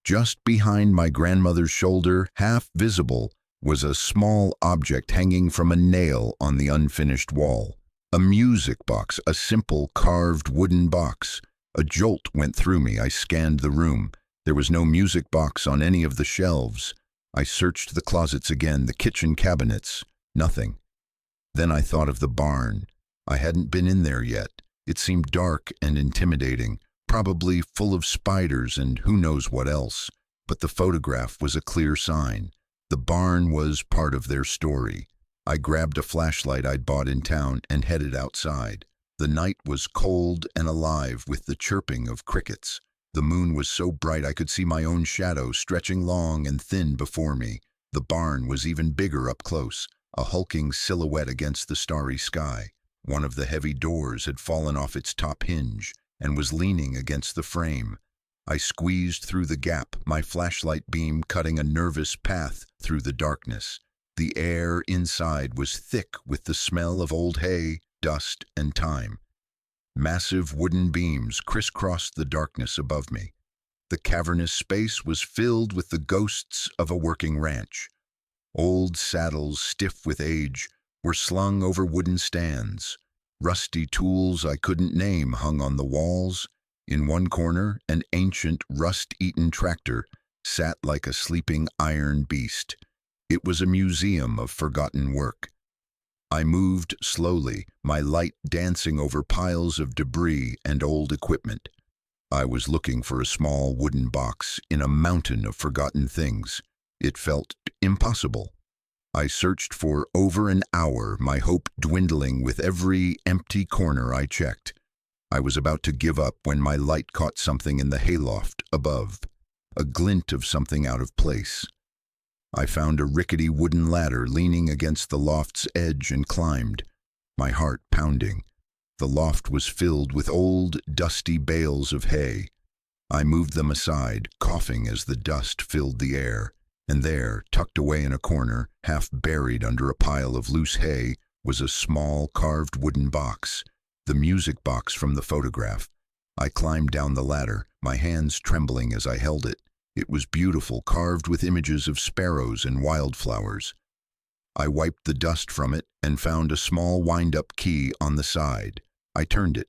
Just behind my grandmother's shoulder, half visible, was a small object hanging from a nail on the unfinished wall. A music box, a simple carved wooden box. A jolt went through me. I scanned the room. There was no music box on any of the shelves. I searched the closets again, the kitchen cabinets. Nothing. Then I thought of the barn. I hadn't been in there yet. It seemed dark and intimidating, probably full of spiders and who knows what else. But the photograph was a clear sign. The barn was part of their story. I grabbed a flashlight I'd bought in town and headed outside. The night was cold and alive with the chirping of crickets. The moon was so bright I could see my own shadow stretching long and thin before me. The barn was even bigger up close, a hulking silhouette against the starry sky. One of the heavy doors had fallen off its top hinge and was leaning against the frame. I squeezed through the gap, my flashlight beam cutting a nervous path through the darkness. The air inside was thick with the smell of old hay, dust, and time. Massive wooden beams crisscrossed the darkness above me. The cavernous space was filled with the ghosts of a working ranch. Old saddles, stiff with age, were slung over wooden stands. Rusty tools I couldn't name hung on the walls. In one corner, an ancient, rust-eaten tractor sat like a sleeping iron beast. It was a museum of forgotten work. I moved slowly, my light dancing over piles of debris and old equipment. I was looking for a small wooden box in a mountain of forgotten things. It felt impossible. I searched for over an hour, my hope dwindling with every empty corner I checked. I was about to give up when my light caught something in the hayloft above, a glint of something out of place. I found a rickety wooden ladder leaning against the loft's edge and climbed, my heart pounding. The loft was filled with old, dusty bales of hay. I moved them aside, coughing as the dust filled the air. And there, tucked away in a corner, half buried under a pile of loose hay, was a small carved wooden box, the music box from the photograph. I climbed down the ladder, my hands trembling as I held it. It was beautiful, carved with images of sparrows and wildflowers. I wiped the dust from it and found a small wind-up key on the side. I turned it.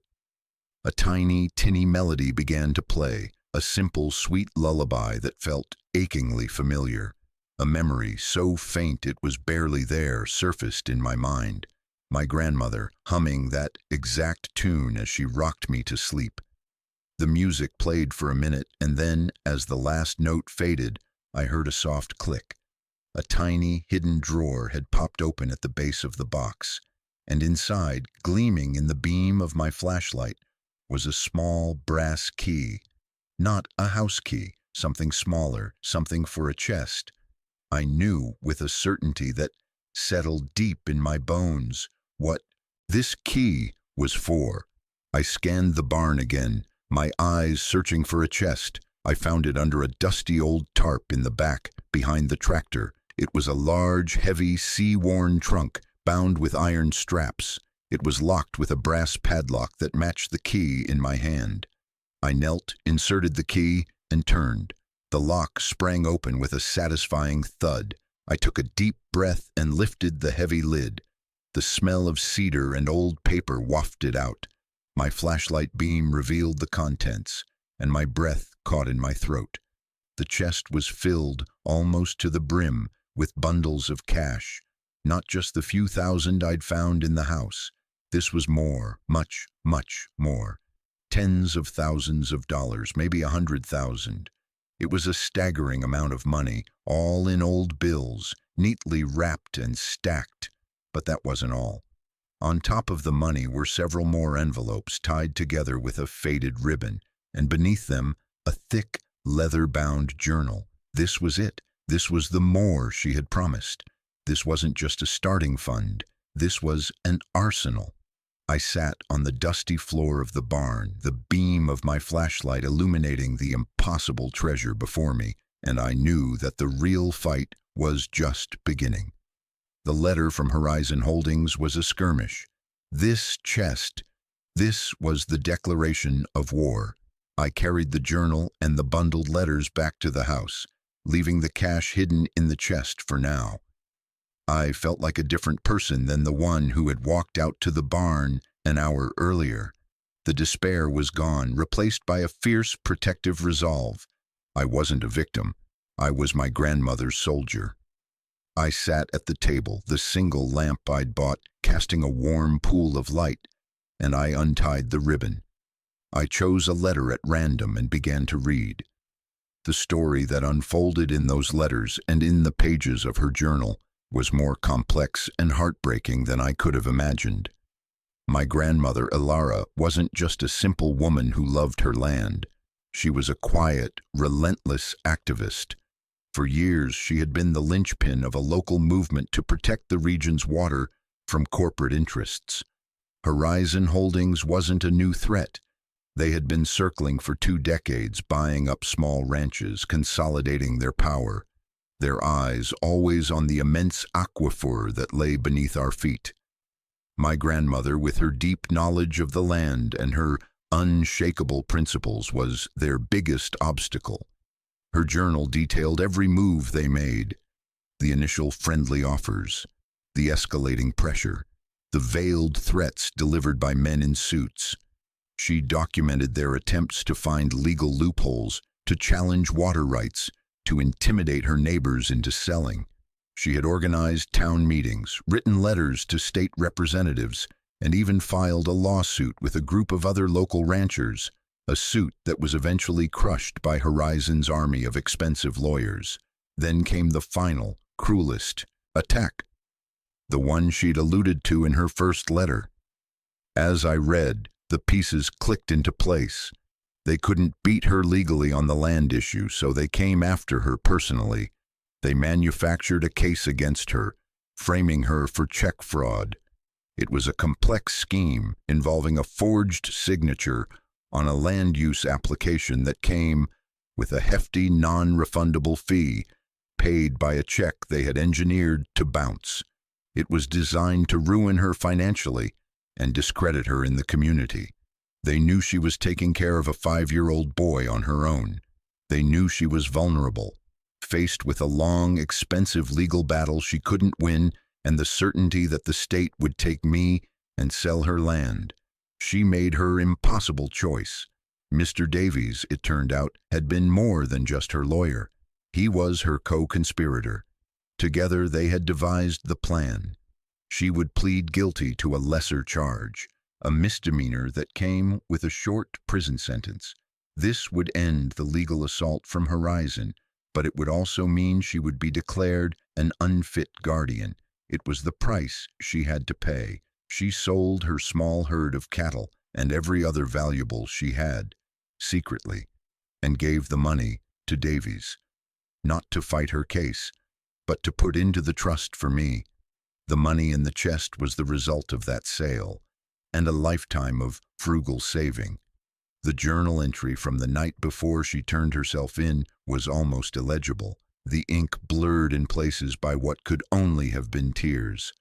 A tiny, tinny melody began to play, a simple, sweet lullaby that felt achingly familiar. A memory so faint it was barely there surfaced in my mind. My grandmother humming that exact tune as she rocked me to sleep. The music played for a minute, and then, as the last note faded, I heard a soft click. A tiny, hidden drawer had popped open at the base of the box, and inside, gleaming in the beam of my flashlight, was a small brass key. Not a house key, something smaller, something for a chest. I knew with a certainty that settled deep in my bones what this key was for. I scanned the barn again, my eyes searching for a chest. I found it under a dusty old tarp in the back, behind the tractor. It was a large, heavy, sea-worn trunk, bound with iron straps. It was locked with a brass padlock that matched the key in my hand. I knelt, inserted the key, and turned. The lock sprang open with a satisfying thud. I took a deep breath and lifted the heavy lid. The smell of cedar and old paper wafted out. My flashlight beam revealed the contents, and my breath caught in my throat. The chest was filled almost to the brim with bundles of cash, not just the few thousand I'd found in the house. This was more, much, much more. Tens of thousands of dollars, maybe 100,000. It was a staggering amount of money, all in old bills, neatly wrapped and stacked. But that wasn't all. On top of the money were several more envelopes tied together with a faded ribbon, and beneath them, a thick, leather-bound journal. This was it. This was the more she had promised. This wasn't just a starting fund. This was an arsenal. I sat on the dusty floor of the barn, the beam of my flashlight illuminating the impossible treasure before me, and I knew that the real fight was just beginning. The letter from Horizon Holdings was a skirmish. This chest, this was the declaration of war. I carried the journal and the bundled letters back to the house, leaving the cash hidden in the chest for now. I felt like a different person than the one who had walked out to the barn an hour earlier. The despair was gone, replaced by a fierce, protective resolve. I wasn't a victim. I was my grandmother's soldier. I sat at the table, the single lamp I'd bought casting a warm pool of light, and I untied the ribbon. I chose a letter at random and began to read. The story that unfolded in those letters and in the pages of her journal was more complex and heartbreaking than I could have imagined. My grandmother, Elara, wasn't just a simple woman who loved her land. She was a quiet, relentless activist. For years, she had been the linchpin of a local movement to protect the region's water from corporate interests. Horizon Holdings wasn't a new threat. They had been circling for 2 decades, buying up small ranches, consolidating their power, their eyes always on the immense aquifer that lay beneath our feet. My grandmother, with her deep knowledge of the land and her unshakable principles, was their biggest obstacle. Her journal detailed every move they made, the initial friendly offers, the escalating pressure, the veiled threats delivered by men in suits. She documented their attempts to find legal loopholes, to challenge water rights, to intimidate her neighbors into selling. She had organized town meetings, written letters to state representatives, and even filed a lawsuit with a group of other local ranchers, a suit that was eventually crushed by Horizon's army of expensive lawyers. Then came the final, cruelest attack, the one she'd alluded to in her first letter. As I read, the pieces clicked into place. They couldn't beat her legally on the land issue, so they came after her personally. They manufactured a case against her, framing her for check fraud. It was a complex scheme involving a forged signature on a land use application that came with a hefty non-refundable fee paid by a check they had engineered to bounce. It was designed to ruin her financially and discredit her in the community. They knew she was taking care of a 5-year-old boy on her own. They knew she was vulnerable, faced with a long, expensive legal battle she couldn't win and the certainty that the state would take me and sell her land. She made her impossible choice. Mr. Davies, it turned out, had been more than just her lawyer. He was her co-conspirator. Together they had devised the plan. She would plead guilty to a lesser charge, a misdemeanor that came with a short prison sentence. This would end the legal assault from Horizon, but it would also mean she would be declared an unfit guardian. It was the price she had to pay. She sold her small herd of cattle and every other valuable she had, secretly, and gave the money to Davies, not to fight her case, but to put into the trust for me. The money in the chest was the result of that sale, and a lifetime of frugal saving. The journal entry from the night before she turned herself in was almost illegible, the ink blurred in places by what could only have been tears.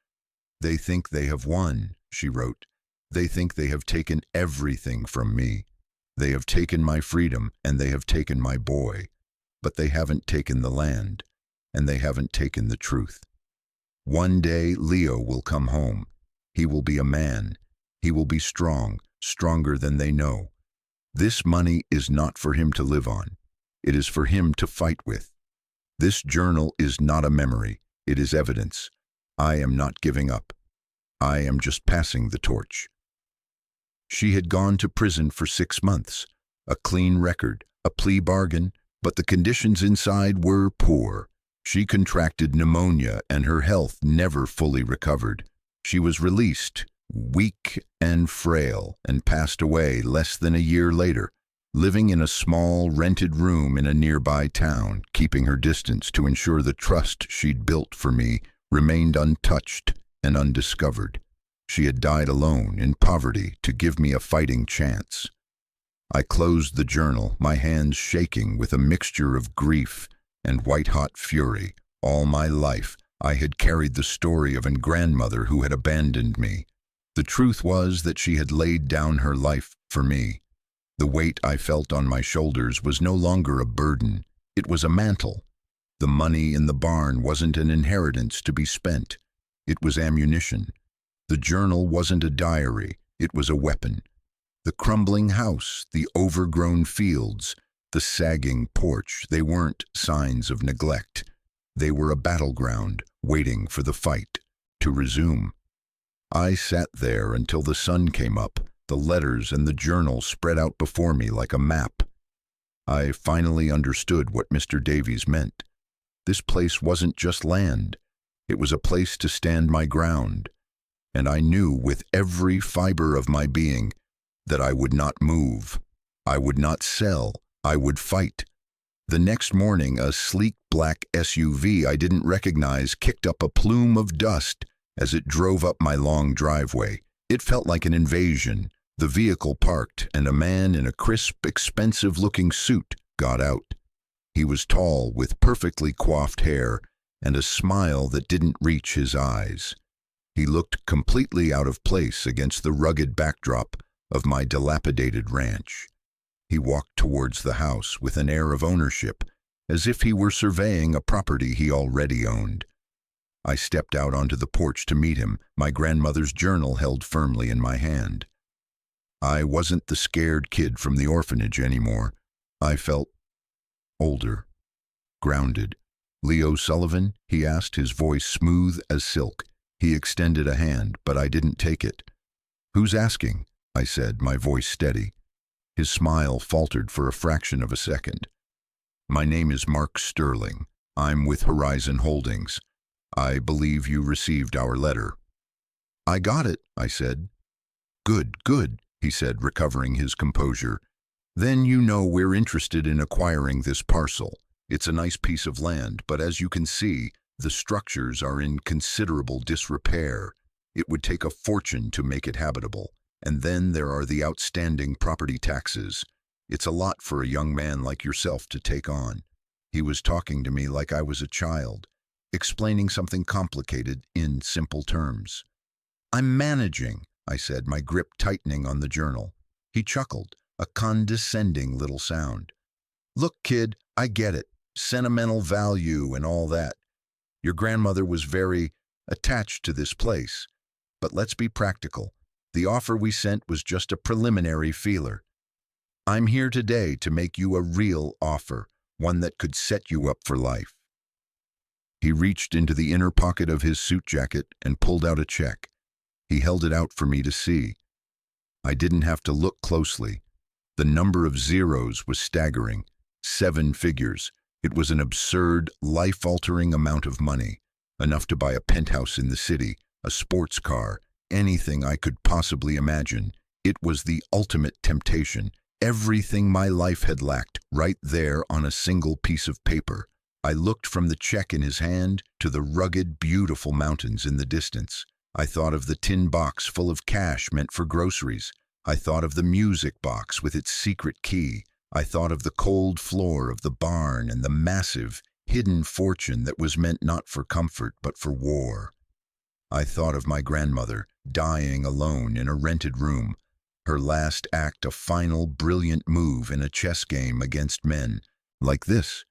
"They think they have won," she wrote. "They think they have taken everything from me. They have taken my freedom and they have taken my boy. But they haven't taken the land, and they haven't taken the truth. One day Leo will come home. He will be a man. He will be strong, stronger than they know. This money is not for him to live on. It is for him to fight with. This journal is not a memory. It is evidence. I am not giving up. I am just passing the torch. She had gone to prison for 6 months. A clean record, a plea bargain, but the conditions inside were poor. She contracted pneumonia and her health never fully recovered. She was released, weak and frail, and passed away less than a year later, living in a small rented room in a nearby town, keeping her distance to ensure the trust she'd built for me remained untouched and undiscovered. She had died alone, in poverty, to give me a fighting chance. I closed the journal, my hands shaking with a mixture of grief and white-hot fury. All my life, I had carried the story of a grandmother who had abandoned me. The truth was that she had laid down her life for me. The weight I felt on my shoulders was no longer a burden. It was a mantle. The money in the barn wasn't an inheritance to be spent. It was ammunition. The journal wasn't a diary. It was a weapon. The crumbling house, the overgrown fields, the sagging porch, they weren't signs of neglect. They were a battleground, waiting for the fight to resume. I sat there until the sun came up, the letters and the journal spread out before me like a map. I finally understood what Mr. Davies meant. This place wasn't just land. It was a place to stand my ground. And I knew with every fiber of my being that I would not move. I would not sell. I would fight. The next morning, a sleek black SUV I didn't recognize kicked up a plume of dust as it drove up my long driveway. It felt like an invasion. The vehicle parked, and a man in a crisp, expensive-looking suit got out. He was tall, with perfectly coiffed hair and a smile that didn't reach his eyes. He looked completely out of place against the rugged backdrop of my dilapidated ranch. He walked towards the house with an air of ownership, as if he were surveying a property he already owned. I stepped out onto the porch to meet him, my grandmother's journal held firmly in my hand. I wasn't the scared kid from the orphanage anymore. I felt older, grounded. "Leo Sullivan?" he asked, his voice smooth as silk. He extended a hand, but I didn't take it. "Who's asking?" I said, my voice steady. His smile faltered for a fraction of a second. "My name is Mark Sterling. I'm with Horizon Holdings. I believe you received our letter." "I got it," I said. "Good, good," he said, recovering his composure. "Then you know we're interested in acquiring this parcel. It's a nice piece of land, but as you can see, the structures are in considerable disrepair. It would take a fortune to make it habitable. And then there are the outstanding property taxes. It's a lot for a young man like yourself to take on." He was talking to me like I was a child, explaining something complicated in simple terms. "I'm managing," I said, my grip tightening on the journal. He chuckled, a condescending little sound. "Look, kid, I get it. Sentimental value and all that. Your grandmother was very attached to this place. But let's be practical. The offer we sent was just a preliminary feeler. I'm here today to make you a real offer, one that could set you up for life." He reached into the inner pocket of his suit jacket and pulled out a check. He held it out for me to see. I didn't have to look closely. The number of zeros was staggering. 7 figures. It was an absurd, life-altering amount of money, enough to buy a penthouse in the city, a sports car, anything I could possibly imagine. It was the ultimate temptation. Everything my life had lacked, right there on a single piece of paper. I looked from the check in his hand to the rugged, beautiful mountains in the distance. I thought of the tin box full of cash meant for groceries. I thought of the music box with its secret key. I thought of the cold floor of the barn and the massive, hidden fortune that was meant not for comfort but for war. I thought of my grandmother, dying alone in a rented room, her last act a final, brilliant move in a chess game against men, like this.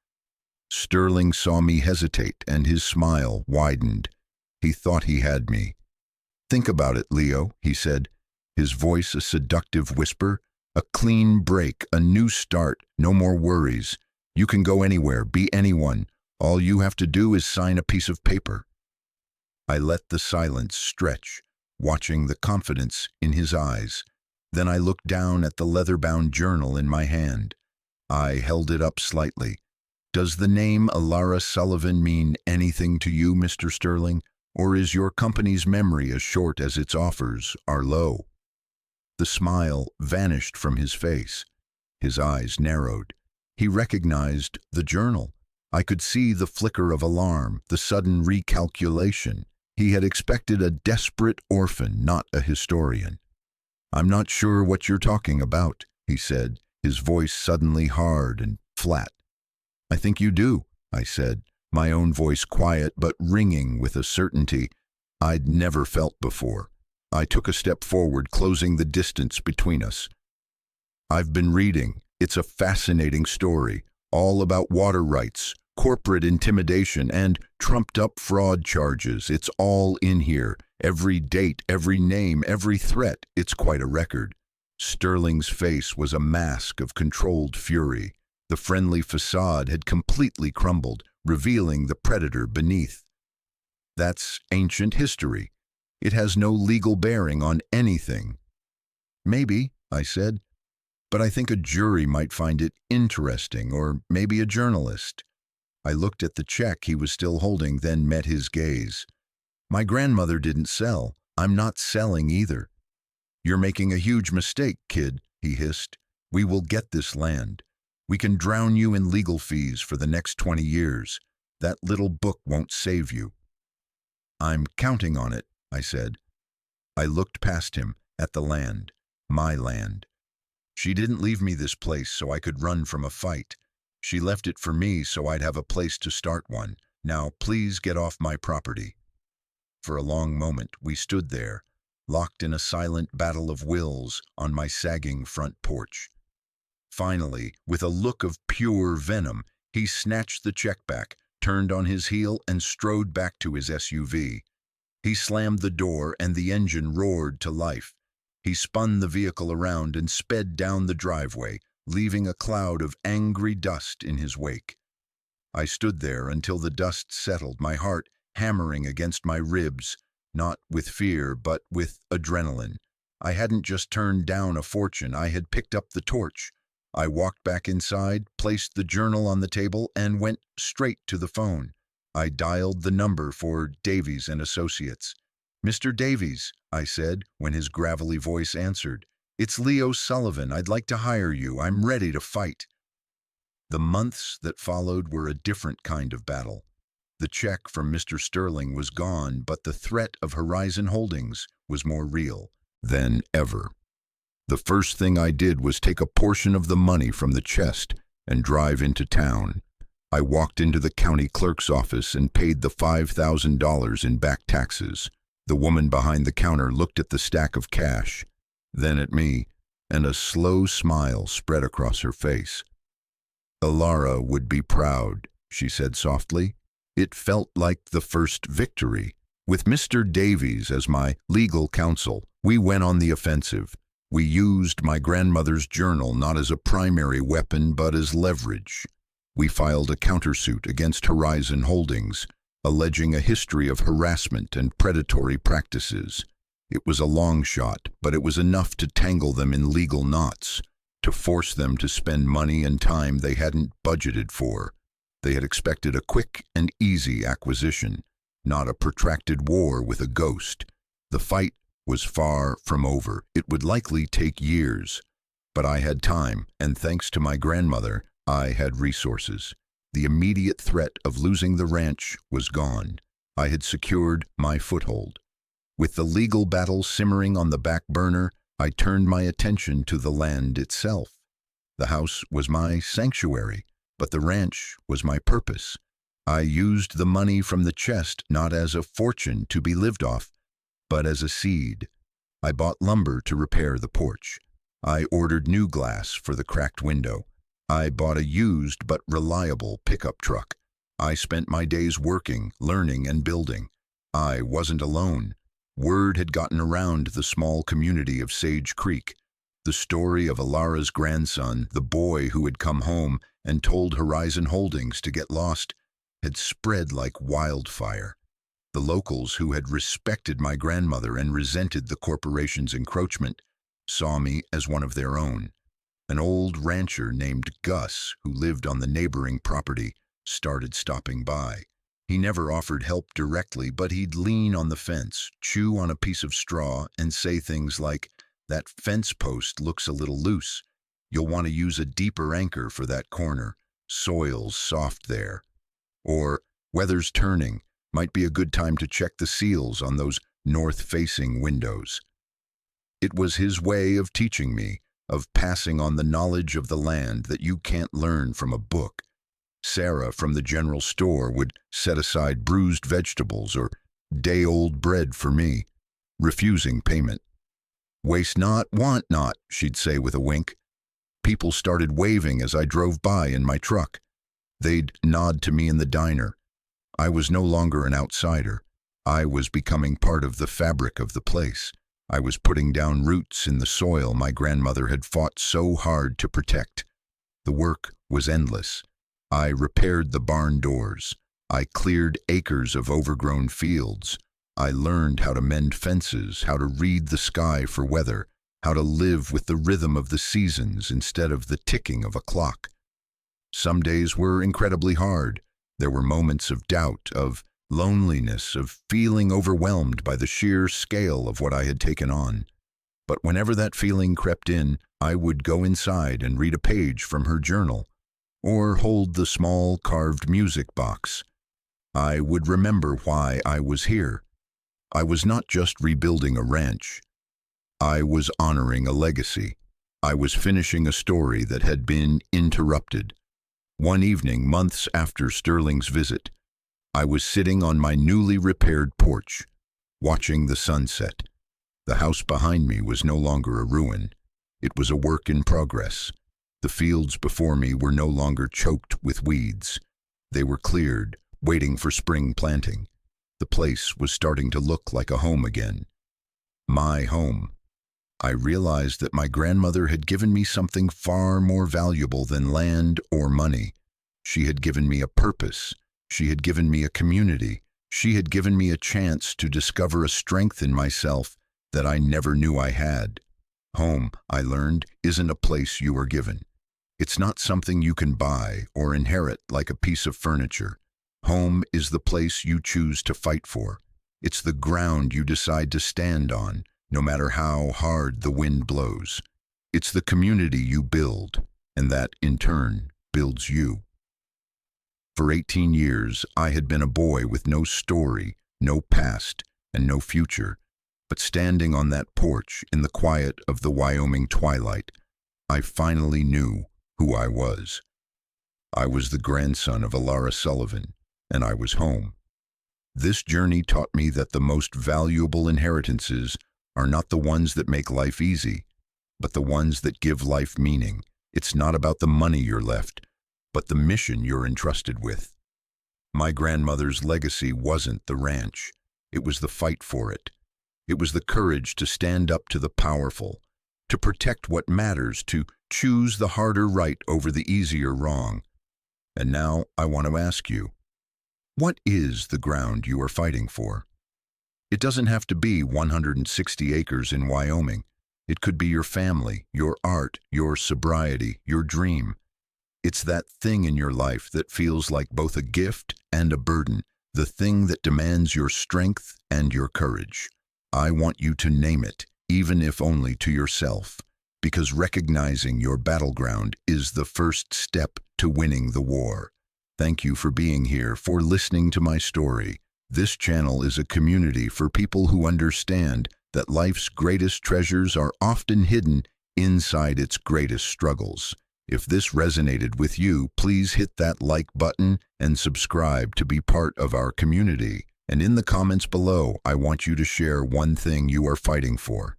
Sterling saw me hesitate, and his smile widened. He thought he had me. "Think about it, Leo," he said, his voice a seductive whisper, A clean break, a new start, no more worries. You can go anywhere, be anyone. All you have to do is sign a piece of paper. I let the silence stretch, watching the confidence in his eyes. Then I looked down at the leather-bound journal in my hand. I held it up slightly. Does the name Alara Sullivan mean anything to you, Mr. Sterling? Or is your company's memory as short as its offers are low? The smile vanished from his face. His eyes narrowed. He recognized the journal. I could see the flicker of alarm, the sudden recalculation. He had expected a desperate orphan, not a historian. "I'm not sure what you're talking about," he said, his voice suddenly hard and flat. "I think you do," I said, my own voice quiet but ringing with a certainty I'd never felt before. I took a step forward, closing the distance between us. "I've been reading. It's a fascinating story, all about water rights, corporate intimidation, and trumped-up fraud charges. It's all in here. Every date, every name, every threat. It's quite a record." Sterling's face was a mask of controlled fury. The friendly facade had completely crumbled, revealing the predator beneath. "That's ancient history. It has no legal bearing on anything." "Maybe," I said, "but I think a jury might find it interesting, or maybe a journalist." I looked at the check he was still holding, then met his gaze. "My grandmother didn't sell. I'm not selling either." "You're making a huge mistake, kid," he hissed. "We will get this land. We can drown you in legal fees for the next 20 years. That little book won't save you." "I'm counting on it," I said. I looked past him, at the land, my land. She didn't leave me this place so I could run from a fight. She left it for me so I'd have a place to start one. Now, please get off my property. For a long moment, we stood there, locked in a silent battle of wills on my sagging front porch. Finally, with a look of pure venom, he snatched the check back, turned on his heel, and strode back to his SUV. He slammed the door and the engine roared to life. He spun the vehicle around and sped down the driveway, leaving a cloud of angry dust in his wake. I stood there until the dust settled, my heart hammering against my ribs, not with fear, but with adrenaline. I hadn't just turned down a fortune, I had picked up the torch. I walked back inside, placed the journal on the table, and went straight to the phone. I dialed the number for Davies and Associates. "Mr. Davies," I said, when his gravelly voice answered. "It's Leo Sullivan. I'd like to hire you. I'm ready to fight." The months that followed were a different kind of battle. The check from Mr. Sterling was gone, but the threat of Horizon Holdings was more real than ever. The first thing I did was take a portion of the money from the chest and drive into town. I walked into the county clerk's office and paid the $5,000 in back taxes. The woman behind the counter looked at the stack of cash, then at me, and a slow smile spread across her face. "Alara would be proud," she said softly. It felt like the first victory. With Mr. Davies as my legal counsel, we went on the offensive. We used my grandmother's journal not as a primary weapon but as leverage. We filed a countersuit against Horizon Holdings, alleging a history of harassment and predatory practices. It was a long shot, but it was enough to tangle them in legal knots, to force them to spend money and time they hadn't budgeted for. They had expected a quick and easy acquisition, not a protracted war with a ghost. The fight was far from over. It would likely take years. But I had time, and thanks to my grandmother, I had resources. The immediate threat of losing the ranch was gone. I had secured my foothold. With the legal battle simmering on the back burner, I turned my attention to the land itself. The house was my sanctuary, but the ranch was my purpose. I used the money from the chest not as a fortune to be lived off, but as a seed. I bought lumber to repair the porch. I ordered new glass for the cracked window. I bought a used but reliable pickup truck. I spent my days working, learning, and building. I wasn't alone. Word had gotten around the small community of Sage Creek. The story of Alara's grandson, the boy who had come home and told Horizon Holdings to get lost, had spread like wildfire. The locals, who had respected my grandmother and resented the corporation's encroachment, saw me as one of their own. An old rancher named Gus, who lived on the neighboring property, started stopping by. He never offered help directly, but he'd lean on the fence, chew on a piece of straw, and say things like, "That fence post looks a little loose. You'll want to use a deeper anchor for that corner. Soil's soft there." Or, "Weather's turning. Might be a good time to check the seals on those north-facing windows." It was his way of teaching me, of passing on the knowledge of the land that you can't learn from a book. Sarah from the general store would set aside bruised vegetables or day-old bread for me, refusing payment. "Waste not, want not," she'd say with a wink. People started waving as I drove by in my truck. They'd nod to me in the diner. I was no longer an outsider. I was becoming part of the fabric of the place. I was putting down roots in the soil my grandmother had fought so hard to protect. The work was endless. I repaired the barn doors. I cleared acres of overgrown fields. I learned how to mend fences, how to read the sky for weather, how to live with the rhythm of the seasons instead of the ticking of a clock. Some days were incredibly hard. There were moments of doubt, of loneliness, of feeling overwhelmed by the sheer scale of what I had taken on. But whenever that feeling crept in, I would go inside and read a page from her journal, or hold the small carved music box. I would remember why I was here. I was not just rebuilding a ranch. I was honoring a legacy. I was finishing a story that had been interrupted. One evening, months after Sterling's visit, I was sitting on my newly repaired porch, watching the sunset. The house behind me was no longer a ruin. It was a work in progress. The fields before me were no longer choked with weeds. They were cleared, waiting for spring planting. The place was starting to look like a home again. My home. I realized that my grandmother had given me something far more valuable than land or money. She had given me a purpose. She had given me a community. She had given me a chance to discover a strength in myself that I never knew I had. Home, I learned, isn't a place you are given. It's not something you can buy or inherit like a piece of furniture. Home is the place you choose to fight for. It's the ground you decide to stand on, no matter how hard the wind blows. It's the community you build, and that, in turn, builds you. For 18 years, I had been a boy with no story, no past, and no future. But standing on that porch in the quiet of the Wyoming twilight, I finally knew who I was. I was the grandson of Alara Sullivan, and I was home. This journey taught me that the most valuable inheritances are not the ones that make life easy, but the ones that give life meaning. It's not about the money you're left, but the mission you're entrusted with. My grandmother's legacy wasn't the ranch. It was the fight for it. It was the courage to stand up to the powerful, to protect what matters, to choose the harder right over the easier wrong. And now I want to ask you, what is the ground you are fighting for? It doesn't have to be 160 acres in Wyoming. It could be your family, your art, your sobriety, your dream. It's that thing in your life that feels like both a gift and a burden, the thing that demands your strength and your courage. I want you to name it, even if only to yourself, because recognizing your battleground is the first step to winning the war. Thank you for being here, for listening to my story. This channel is a community for people who understand that life's greatest treasures are often hidden inside its greatest struggles. If this resonated with you, please hit that like button and subscribe to be part of our community. And in the comments below, I want you to share one thing you are fighting for.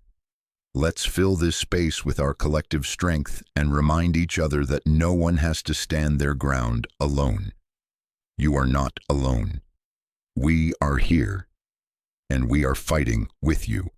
Let's fill this space with our collective strength and remind each other that no one has to stand their ground alone. You are not alone. We are here, and we are fighting with you.